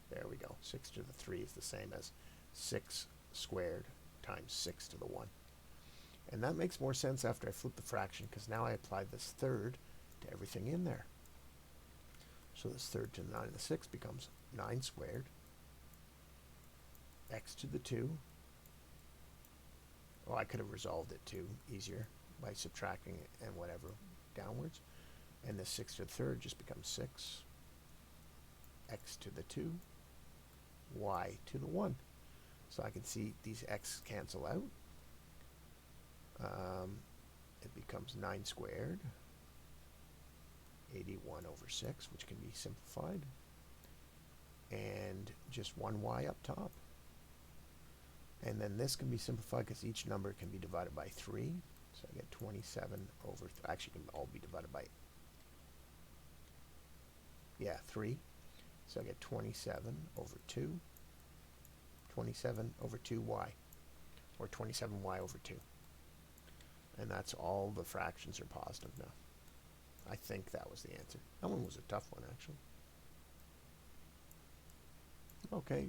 There we go. 6 to the 3 is the same as 6 squared times 6 to the 1. And that makes more sense after I flip the fraction, because now I apply this third to everything in there. So this third to the 9 to the 6 becomes 9 squared, x to the 2. Oh, I could have resolved it too easier by subtracting it and whatever downwards. And this 6 to the 3rd just becomes 6, x to the 2, y to the 1. So I can see these x cancel out. It becomes 9 squared, 81 over 6, which can be simplified, and just 1 y up top. And then this can be simplified because each number can be divided by 3. So I get 27 over, actually can all be divided by, 3. So I get 27 over 2, 27 over 2y, or 27y over 2. And that's all the fractions are positive now. I think that was the answer. That one was a tough one, actually. Okay.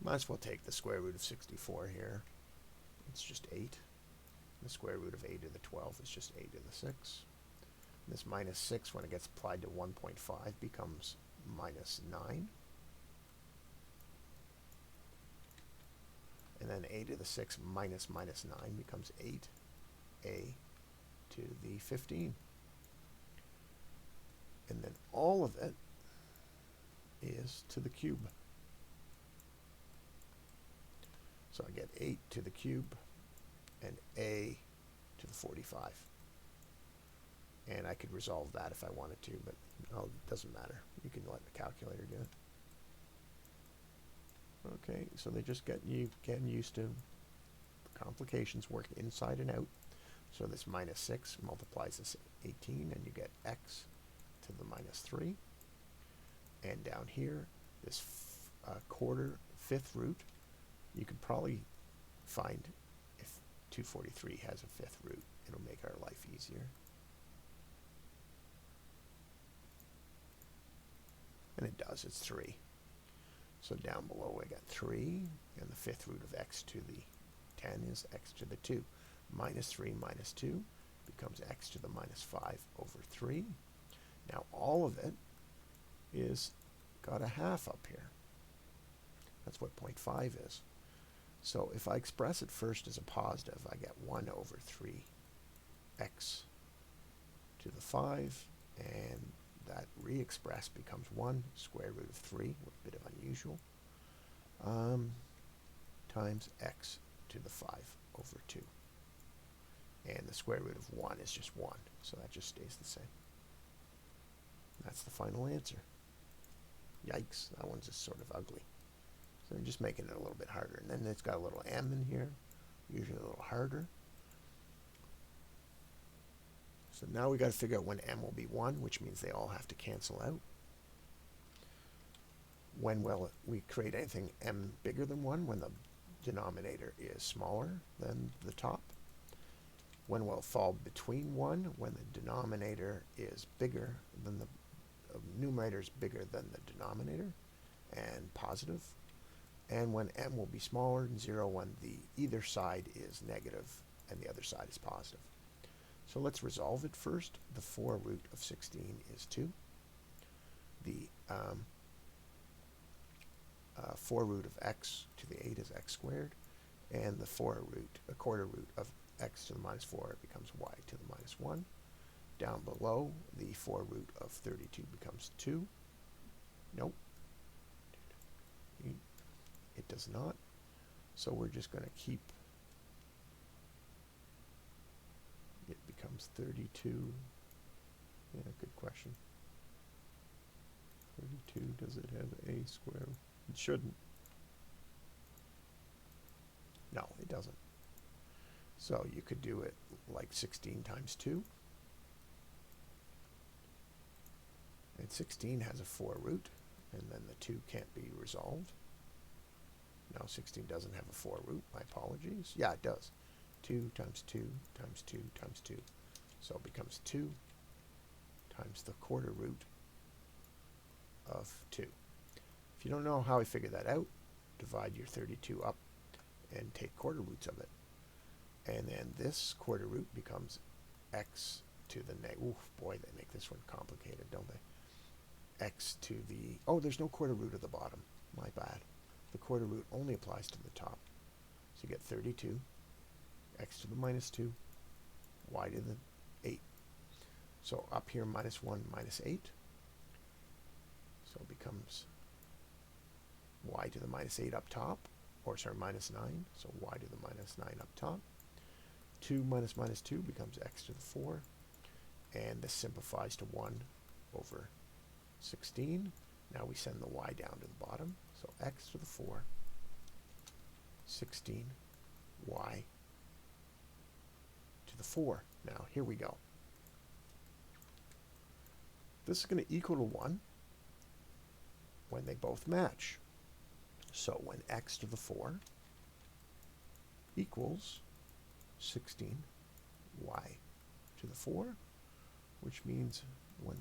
Might as well take the square root of 64 here. It's just 8. The square root of a to the 12 is just a to the 6. This minus 6, when it gets applied to 1.5, becomes minus 9. And then a to the 6 minus minus 9 becomes 8a to the 15. And then all of it is to the cube. So I get 8 to the cube and a to the 45. And I could resolve that if I wanted to, but it doesn't matter. You can let the calculator do it. Okay, so they just getting used to complications, work inside and out. So this minus 6 multiplies this 18, and you get x to the minus 3. And down here, this quarter fifth root, you could probably find if 243 has a fifth root. It'll make our life easier. And it does, it's 3. So down below I got 3, and the fifth root of x to the 10 is x to the 2. Minus 3 minus 2 becomes x to the minus 5 over 3. Now all of it is got a half up here. That's what 0.5 is. So if I express it first as a positive, I get 1 over 3x to the 5, and that re-expressed becomes 1 square root of 3, a bit of unusual, times x to the 5 over 2. And the square root of 1 is just 1, so that just stays the same. That's the final answer. Yikes, that one's just sort of ugly. So I'm just making it a little bit harder. And then it's got a little m in here, usually a little harder. So now we got to figure out when m will be 1, which means they all have to cancel out. When will we create anything m bigger than 1? When the denominator is smaller than the top. When will it fall between 1? When the denominator is bigger than the numerator is bigger than the denominator and positive. And when m will be smaller than 0 when the either side is negative and the other side is positive. So let's resolve it first. The 4 root of 16 is 2. The 4 root of x to the 8 is x squared. And the quarter root of x to the minus 4, it becomes y to the minus 1. Down below, the 4 root of 32 becomes 2. Nope. It does not. So we're just going to keep, it becomes 32. Yeah, good question. 32, does it have a square? It shouldn't. No, it doesn't. So you could do it like 16 times 2. And 16 has a 4 root, and then the 2 can't be resolved. No, 16 doesn't have a 4 root. My apologies. Yeah, it does. 2 times 2 times 2 times 2. So it becomes 2 times the quarter root of 2. If you don't know how I figured that out, divide your 32 up and take quarter roots of it. And then this quarter root becomes x to the ooh, boy, they make this one complicated, don't they? X to the, oh, there's no quarter root at the bottom. My bad. The quarter root only applies to the top. So you get 32, x to the minus 2, y to the 8. So up here, minus 1, minus 8. So it becomes y to the minus 8 up top, or sorry, minus 9. So y to the minus 9 up top. 2 minus minus 2 becomes x to the 4. And this simplifies to 1 over 16. Now we send the y down to the bottom. So x to the 4, 16, y to the 4. Now here we go. This is going to equal to 1 when they both match. So when x to the 4 equals 16 y to the 4, which means when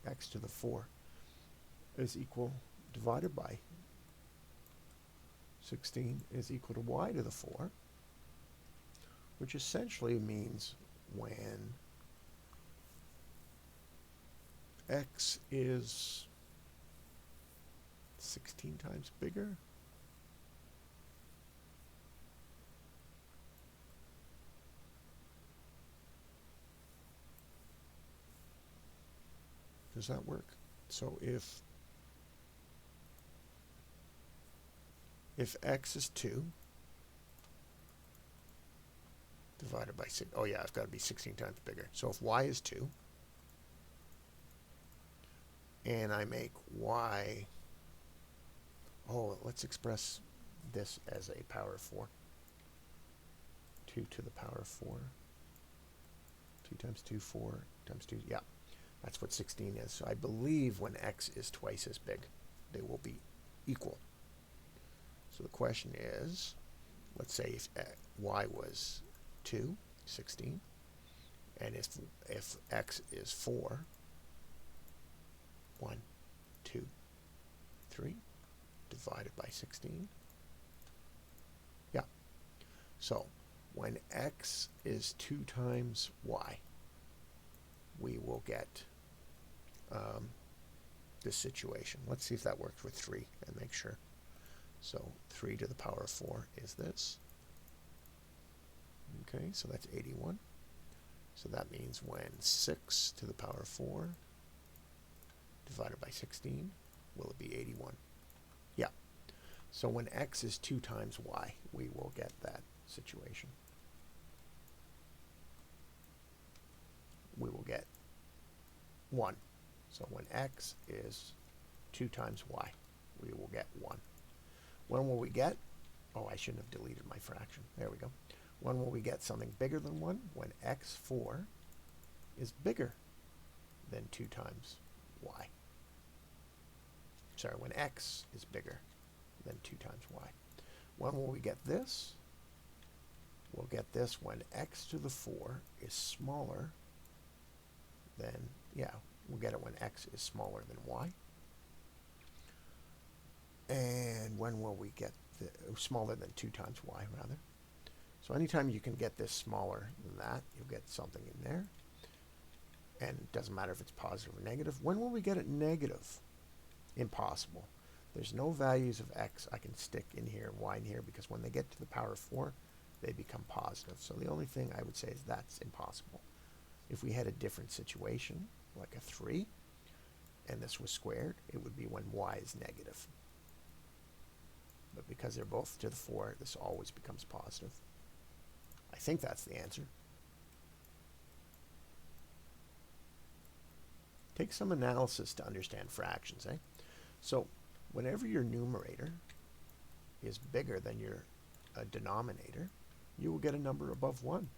x to the 4 is equal divided by 16 is equal to y to the 4, which essentially means when x is 16 times bigger, does that work? So if x is 2 divided by 6, oh yeah, it's got to be 16 times bigger. So if y is 2, and I make y, let's express this as a power of 4. 2 to the power of 4. 2 times 2, 4 times 2, yeah. That's what 16 is. So I believe when x is twice as big, they will be equal. So the question is, let's say if y was 2, 16, and if x is 4, 1, 2, 3, divided by 16. Yeah. So when x is 2 times y, we will get this situation. Let's see if that works with 3 and make sure. So 3 to the power of 4 is this. Okay, so that's 81. So that means when 6 to the power of 4 divided by 16, will it be 81? Yeah. So when x is 2 times y, we will get that situation. We will get 1. So when x is 2 times y, we will get 1. When will we get? Oh, I shouldn't have deleted my fraction. There we go. When will we get something bigger than 1? When x4 is bigger than 2 times y. Sorry, when x is bigger than 2 times y. When will we get this? We'll get this when x to the 4 is smaller than, yeah, we'll get it when x is smaller than y. And when will we get the smaller than 2 times y, rather? So anytime you can get this smaller than that, you'll get something in there. And it doesn't matter if it's positive or negative. When will we get it negative? Impossible. There's no values of x I can stick in here and y in here, because when they get to the power of 4, they become positive. So the only thing I would say is that's impossible. If we had a different situation, like a 3, and this was squared, it would be when y is negative. But because they're both to the 4, this always becomes positive. I think that's the answer. Take some analysis to understand fractions, eh? So whenever your numerator is bigger than your denominator, you will get a number above 1.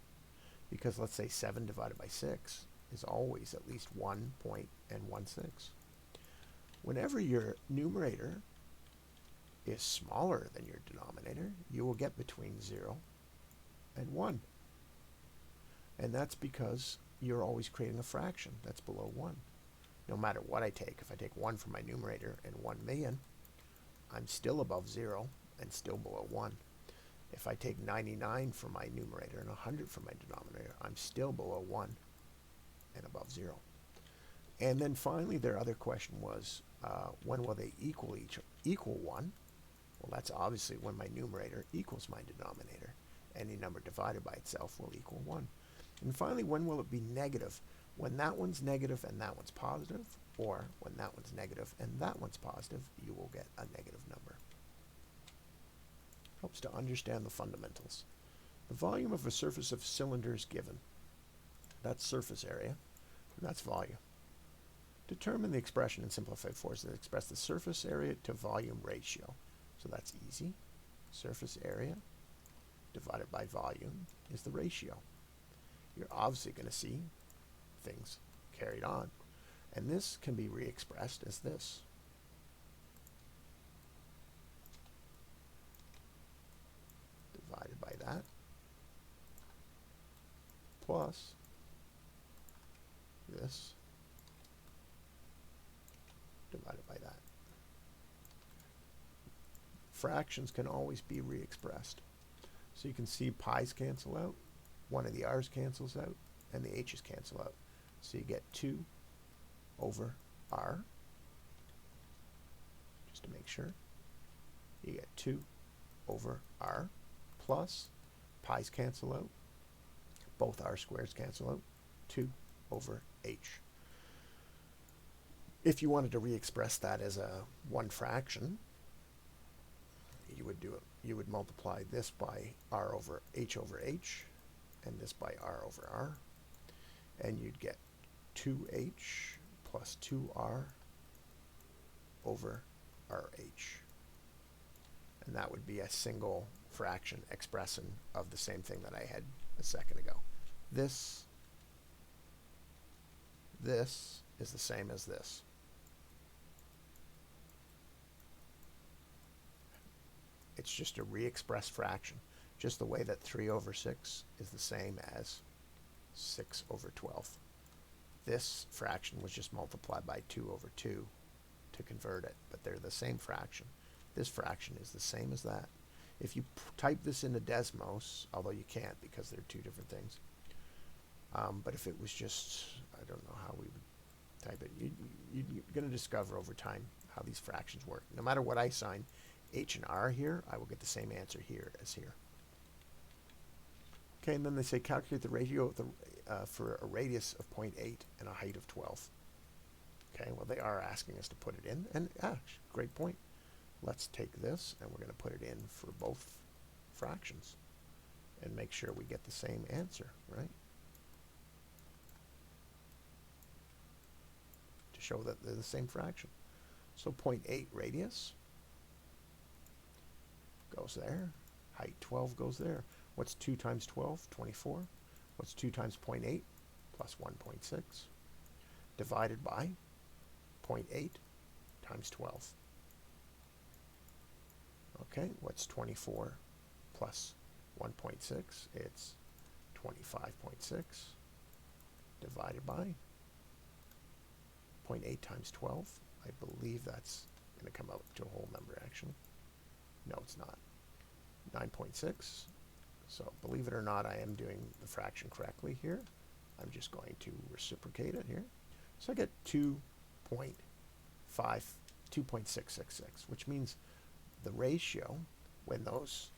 Because let's say 7 divided by 6 is always at least 1.16. Whenever your numerator is smaller than your denominator, you will get between 0 and 1. And that's because you're always creating a fraction that's below 1. No matter what I take, if I take 1 for my numerator and 1 million, I'm still above 0 and still below 1. If I take 99 for my numerator and 100 for my denominator, I'm still below 1 and above 0. And then finally, their other question was, when will they equal 1? Well, that's obviously when my numerator equals my denominator. Any number divided by itself will equal 1. And finally, when will it be negative? When that one's negative and that one's positive, or when that one's negative and that one's positive, you will get a negative number. Helps to understand the fundamentals. The volume of a surface of cylinder is given. That's surface area, and that's volume. Determine the expression in simplified forms that express the surface area to volume ratio. So that's easy. Surface area divided by volume is the ratio. You're obviously going to see things carried on. And this can be re-expressed as this. Divided by that. Plus this. Divided by that. Fractions can always be re-expressed. So you can see pi's cancel out. one of the r's cancels out, and the h's cancel out. So you get 2 over r, just to make sure. You get 2 over r plus pi's cancel out. Both r squares cancel out. 2 over h. If you wanted to re-express that as a one fraction, you would do it. You would multiply this by r over h, and this by r over r, and you'd get 2h plus 2r over rh. And that would be a single fraction expression of the same thing that I had a second ago. This is the same as this. It's just a re-expressed fraction, just the way that 3 over 6 is the same as 6 over 12. This fraction was just multiplied by 2 over 2 to convert it, but they're the same fraction. This fraction is the same as that. If you type this into Desmos, although you can't because they're two different things, but if it was just, I don't know how we would type it, you're going to discover over time how these fractions work. No matter what I assign h and r here, I will get the same answer here as here. Okay, and then they say calculate the ratio of the, for a radius of 0.8 and a height of 12. Okay, well they are asking us to put it in, and great point. Let's take this and we're going to put it in for both fractions and make sure we get the same answer, right? To show that they're the same fraction. So 0.8 radius goes there. Height 12 goes there. What's 2 times 12? 24. What's 2 times 0.8? Plus 1.6. Divided by 0.8 times 12. Okay, what's 24 plus 1.6? It's 25.6 divided by 0.8 times 12. I believe that's going to come out to a whole number, actually. No, it's not. 9.6. So, believe it or not, I am doing the fraction correctly here. I'm just going to reciprocate it here. So I get 2.666, which means the ratio, when those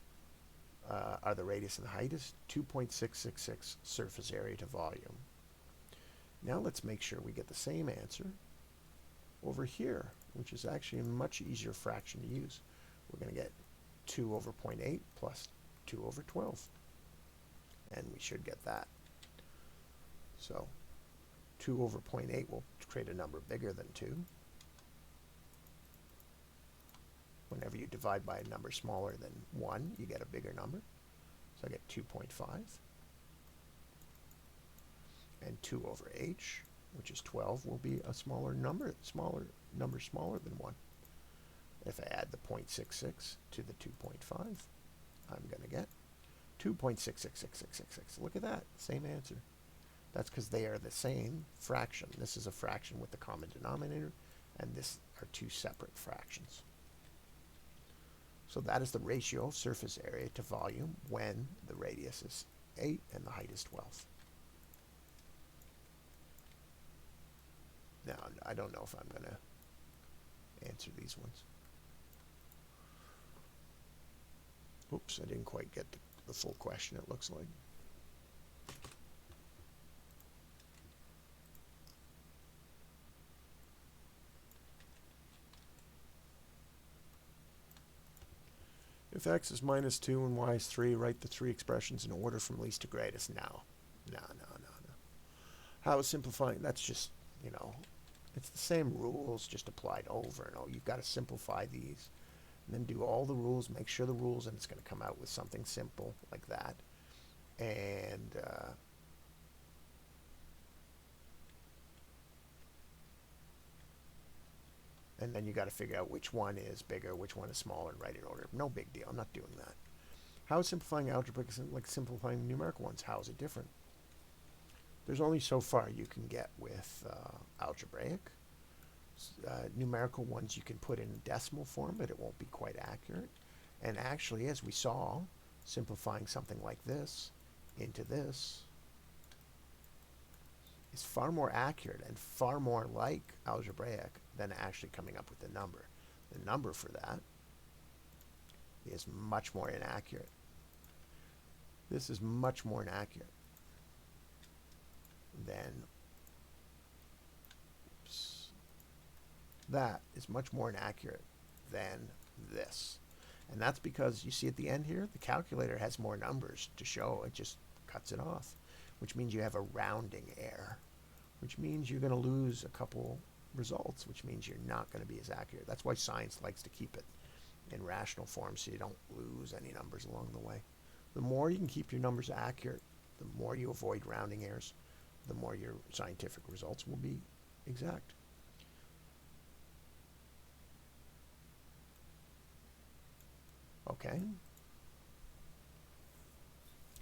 are the radius and the height, is 2.666 surface area to volume. Now let's make sure we get the same answer over here, which is actually a much easier fraction to use. We're going to get 2 over 0.8 plus 2 over 12. And we should get that. So 2 over 0.8 will create a number bigger than 2. Whenever you divide by a number smaller than 1, you get a bigger number. So I get 2.5. And 2 over h, which is 12, will be a smaller number smaller than 1. If I add the 0.66 to the 2.5, I'm going to get 2.666666. Look at that, same answer. That's because they are the same fraction. This is a fraction with the common denominator, and this are two separate fractions. So that is the ratio of surface area to volume when the radius is 8 and the height is 12. Now, I don't know if I'm going to answer these ones. Oops, I didn't quite get the full question, it looks like. If x is minus 2 and y is 3, write the three expressions in order from least to greatest. No. How is simplifying? That's just, it's the same rules just applied over and over. You've got to simplify these and then do all the rules, make sure the rules, and it's going to come out with something simple like that. And then you got to figure out which one is bigger, which one is smaller, and write it in order. No big deal. I'm not doing that. How is simplifying algebraic like simplifying numerical ones? How is it different? There's only so far you can get with algebraic. Numerical ones you can put in decimal form, but it won't be quite accurate. And actually, as we saw, simplifying something like this into this is far more accurate and far more like algebraic than actually coming up with the number. The number for that is much more inaccurate. This is much more inaccurate than, oops, that is much more inaccurate than this. And that's because you see at the end here, the calculator has more numbers to show. It just cuts it off, which means you have a rounding error, which means you're going to lose a couple results, which means you're not going to be as accurate. That's why science likes to keep it in rational form so you don't lose any numbers along the way. The more you can keep your numbers accurate, the more you avoid rounding errors, the more your scientific results will be exact. Okay.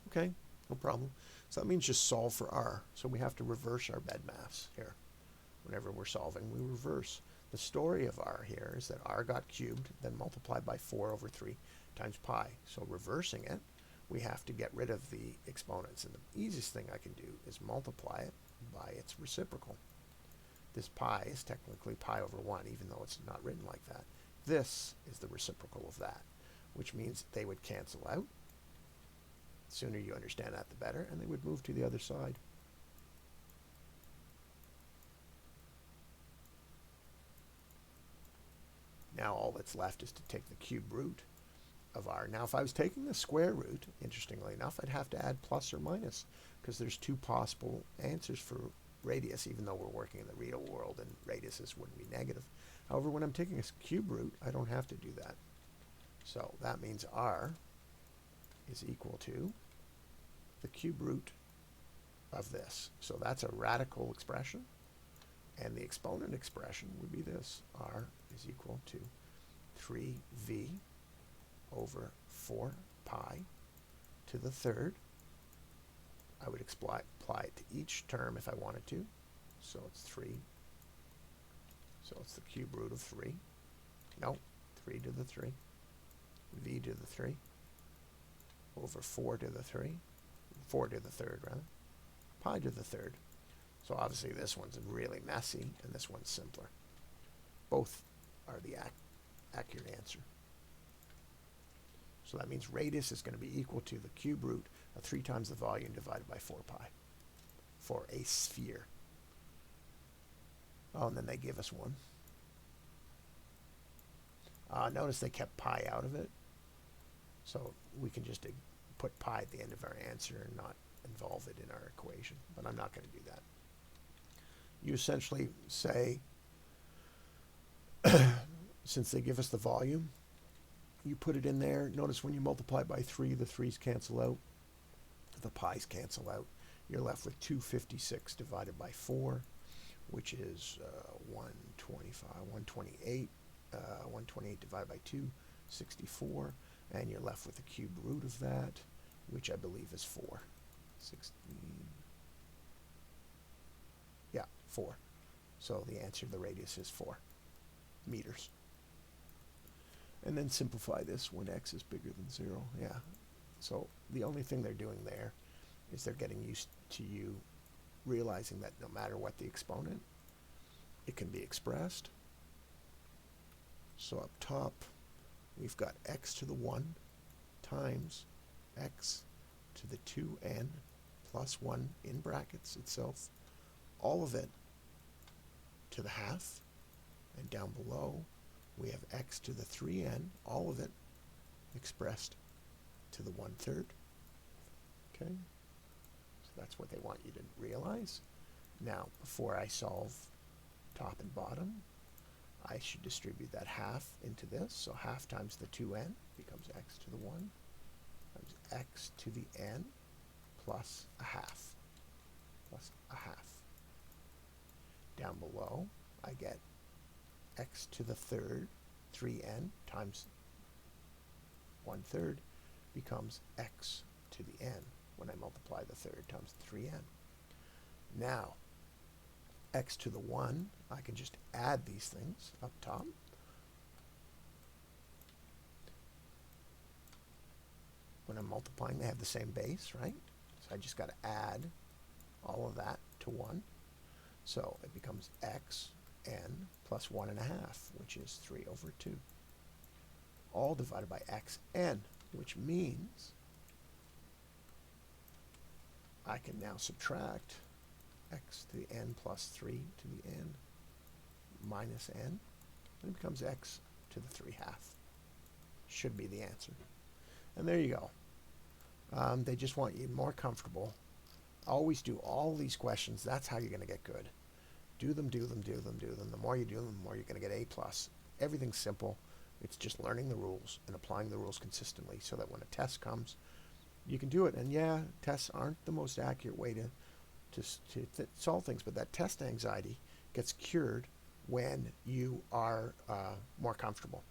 Okay, no problem. So that means just solve for r. So we have to reverse our BEDMAS here. Whenever we're solving, we reverse. The story of r here is that r got cubed, then multiplied by 4 over 3 times pi. So reversing it, we have to get rid of the exponents. And the easiest thing I can do is multiply it by its reciprocal. This pi is technically pi over 1, even though it's not written like that. This is the reciprocal of that, which means they would cancel out. The sooner you understand that, the better, and they would move to the other side. Now all that's left is to take the cube root of r. Now if I was taking the square root, interestingly enough, I'd have to add plus or minus, because there's two possible answers for radius, even though we're working in the real world and radiuses wouldn't be negative. However, when I'm taking a cube root, I don't have to do that. So that means r is equal to the cube root of this. So that's a radical expression, and the exponent expression would be this. R is equal to 3v over 4 pi to the third. I would apply it to each term if I wanted to. So it's 3. So it's the cube root of 3. No, 3 to the 3. V to the 3 over 4 to the 3. 4 to the third, rather. Pi to the third. So obviously this one's really messy, and this one's simpler. Both are the accurate answer. So that means radius is going to be equal to the cube root of 3 times the volume divided by 4 pi for a sphere. Oh, and then they give us one. Notice they kept pi out of it. So we can just put pi at the end of our answer and not involve it in our equation. But I'm not going to do that. You essentially say, since they give us the volume, you put it in there. Notice when you multiply by 3, the 3's cancel out. The pi's cancel out. You're left with 256 divided by 4, which is 125, 128. 128 divided by 2, 64. And you're left with the cube root of that, which I believe is 4. 16. Yeah, 4. So the answer, the radius is 4 meters. And then simplify this when x is bigger than 0. Yeah. So the only thing they're doing there is they're getting used to you realizing that no matter what the exponent, it can be expressed. So up top, we've got x to the 1 times x to the 2n plus 1 in brackets itself, all of it to the half. And down below, we have x to the 3n, all of it expressed to the 1/3. Okay, so that's what they want you to realize. Now, before I solve top and bottom, I should distribute that half into this. So half times the 2n becomes x to the 1 times x to the n plus a half. Plus a half. Down below, I get x to the third, 3n times 1/3 becomes x to the n when I multiply the third times 3n. Now, x to the 1, I can just add these things up top. When I'm multiplying, they have the same base, right? So I just got to add all of that to 1. So it becomes xn plus 1.5, which is 3 over 2. All divided by xn, which means I can now subtract x to the n plus 3 to the n minus n, and it becomes x to the 3 half. Should be the answer. And there you go. They just want you more comfortable. Always do all these questions. That's how you're going to get good. Do them, do them, do them, do them. The more you do them, the more you're going to get A+. Everything's simple. It's just learning the rules and applying the rules consistently so that when a test comes, you can do it. And yeah, tests aren't the most accurate way to solve things, but that test anxiety gets cured when you are more comfortable.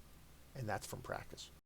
And that's from practice.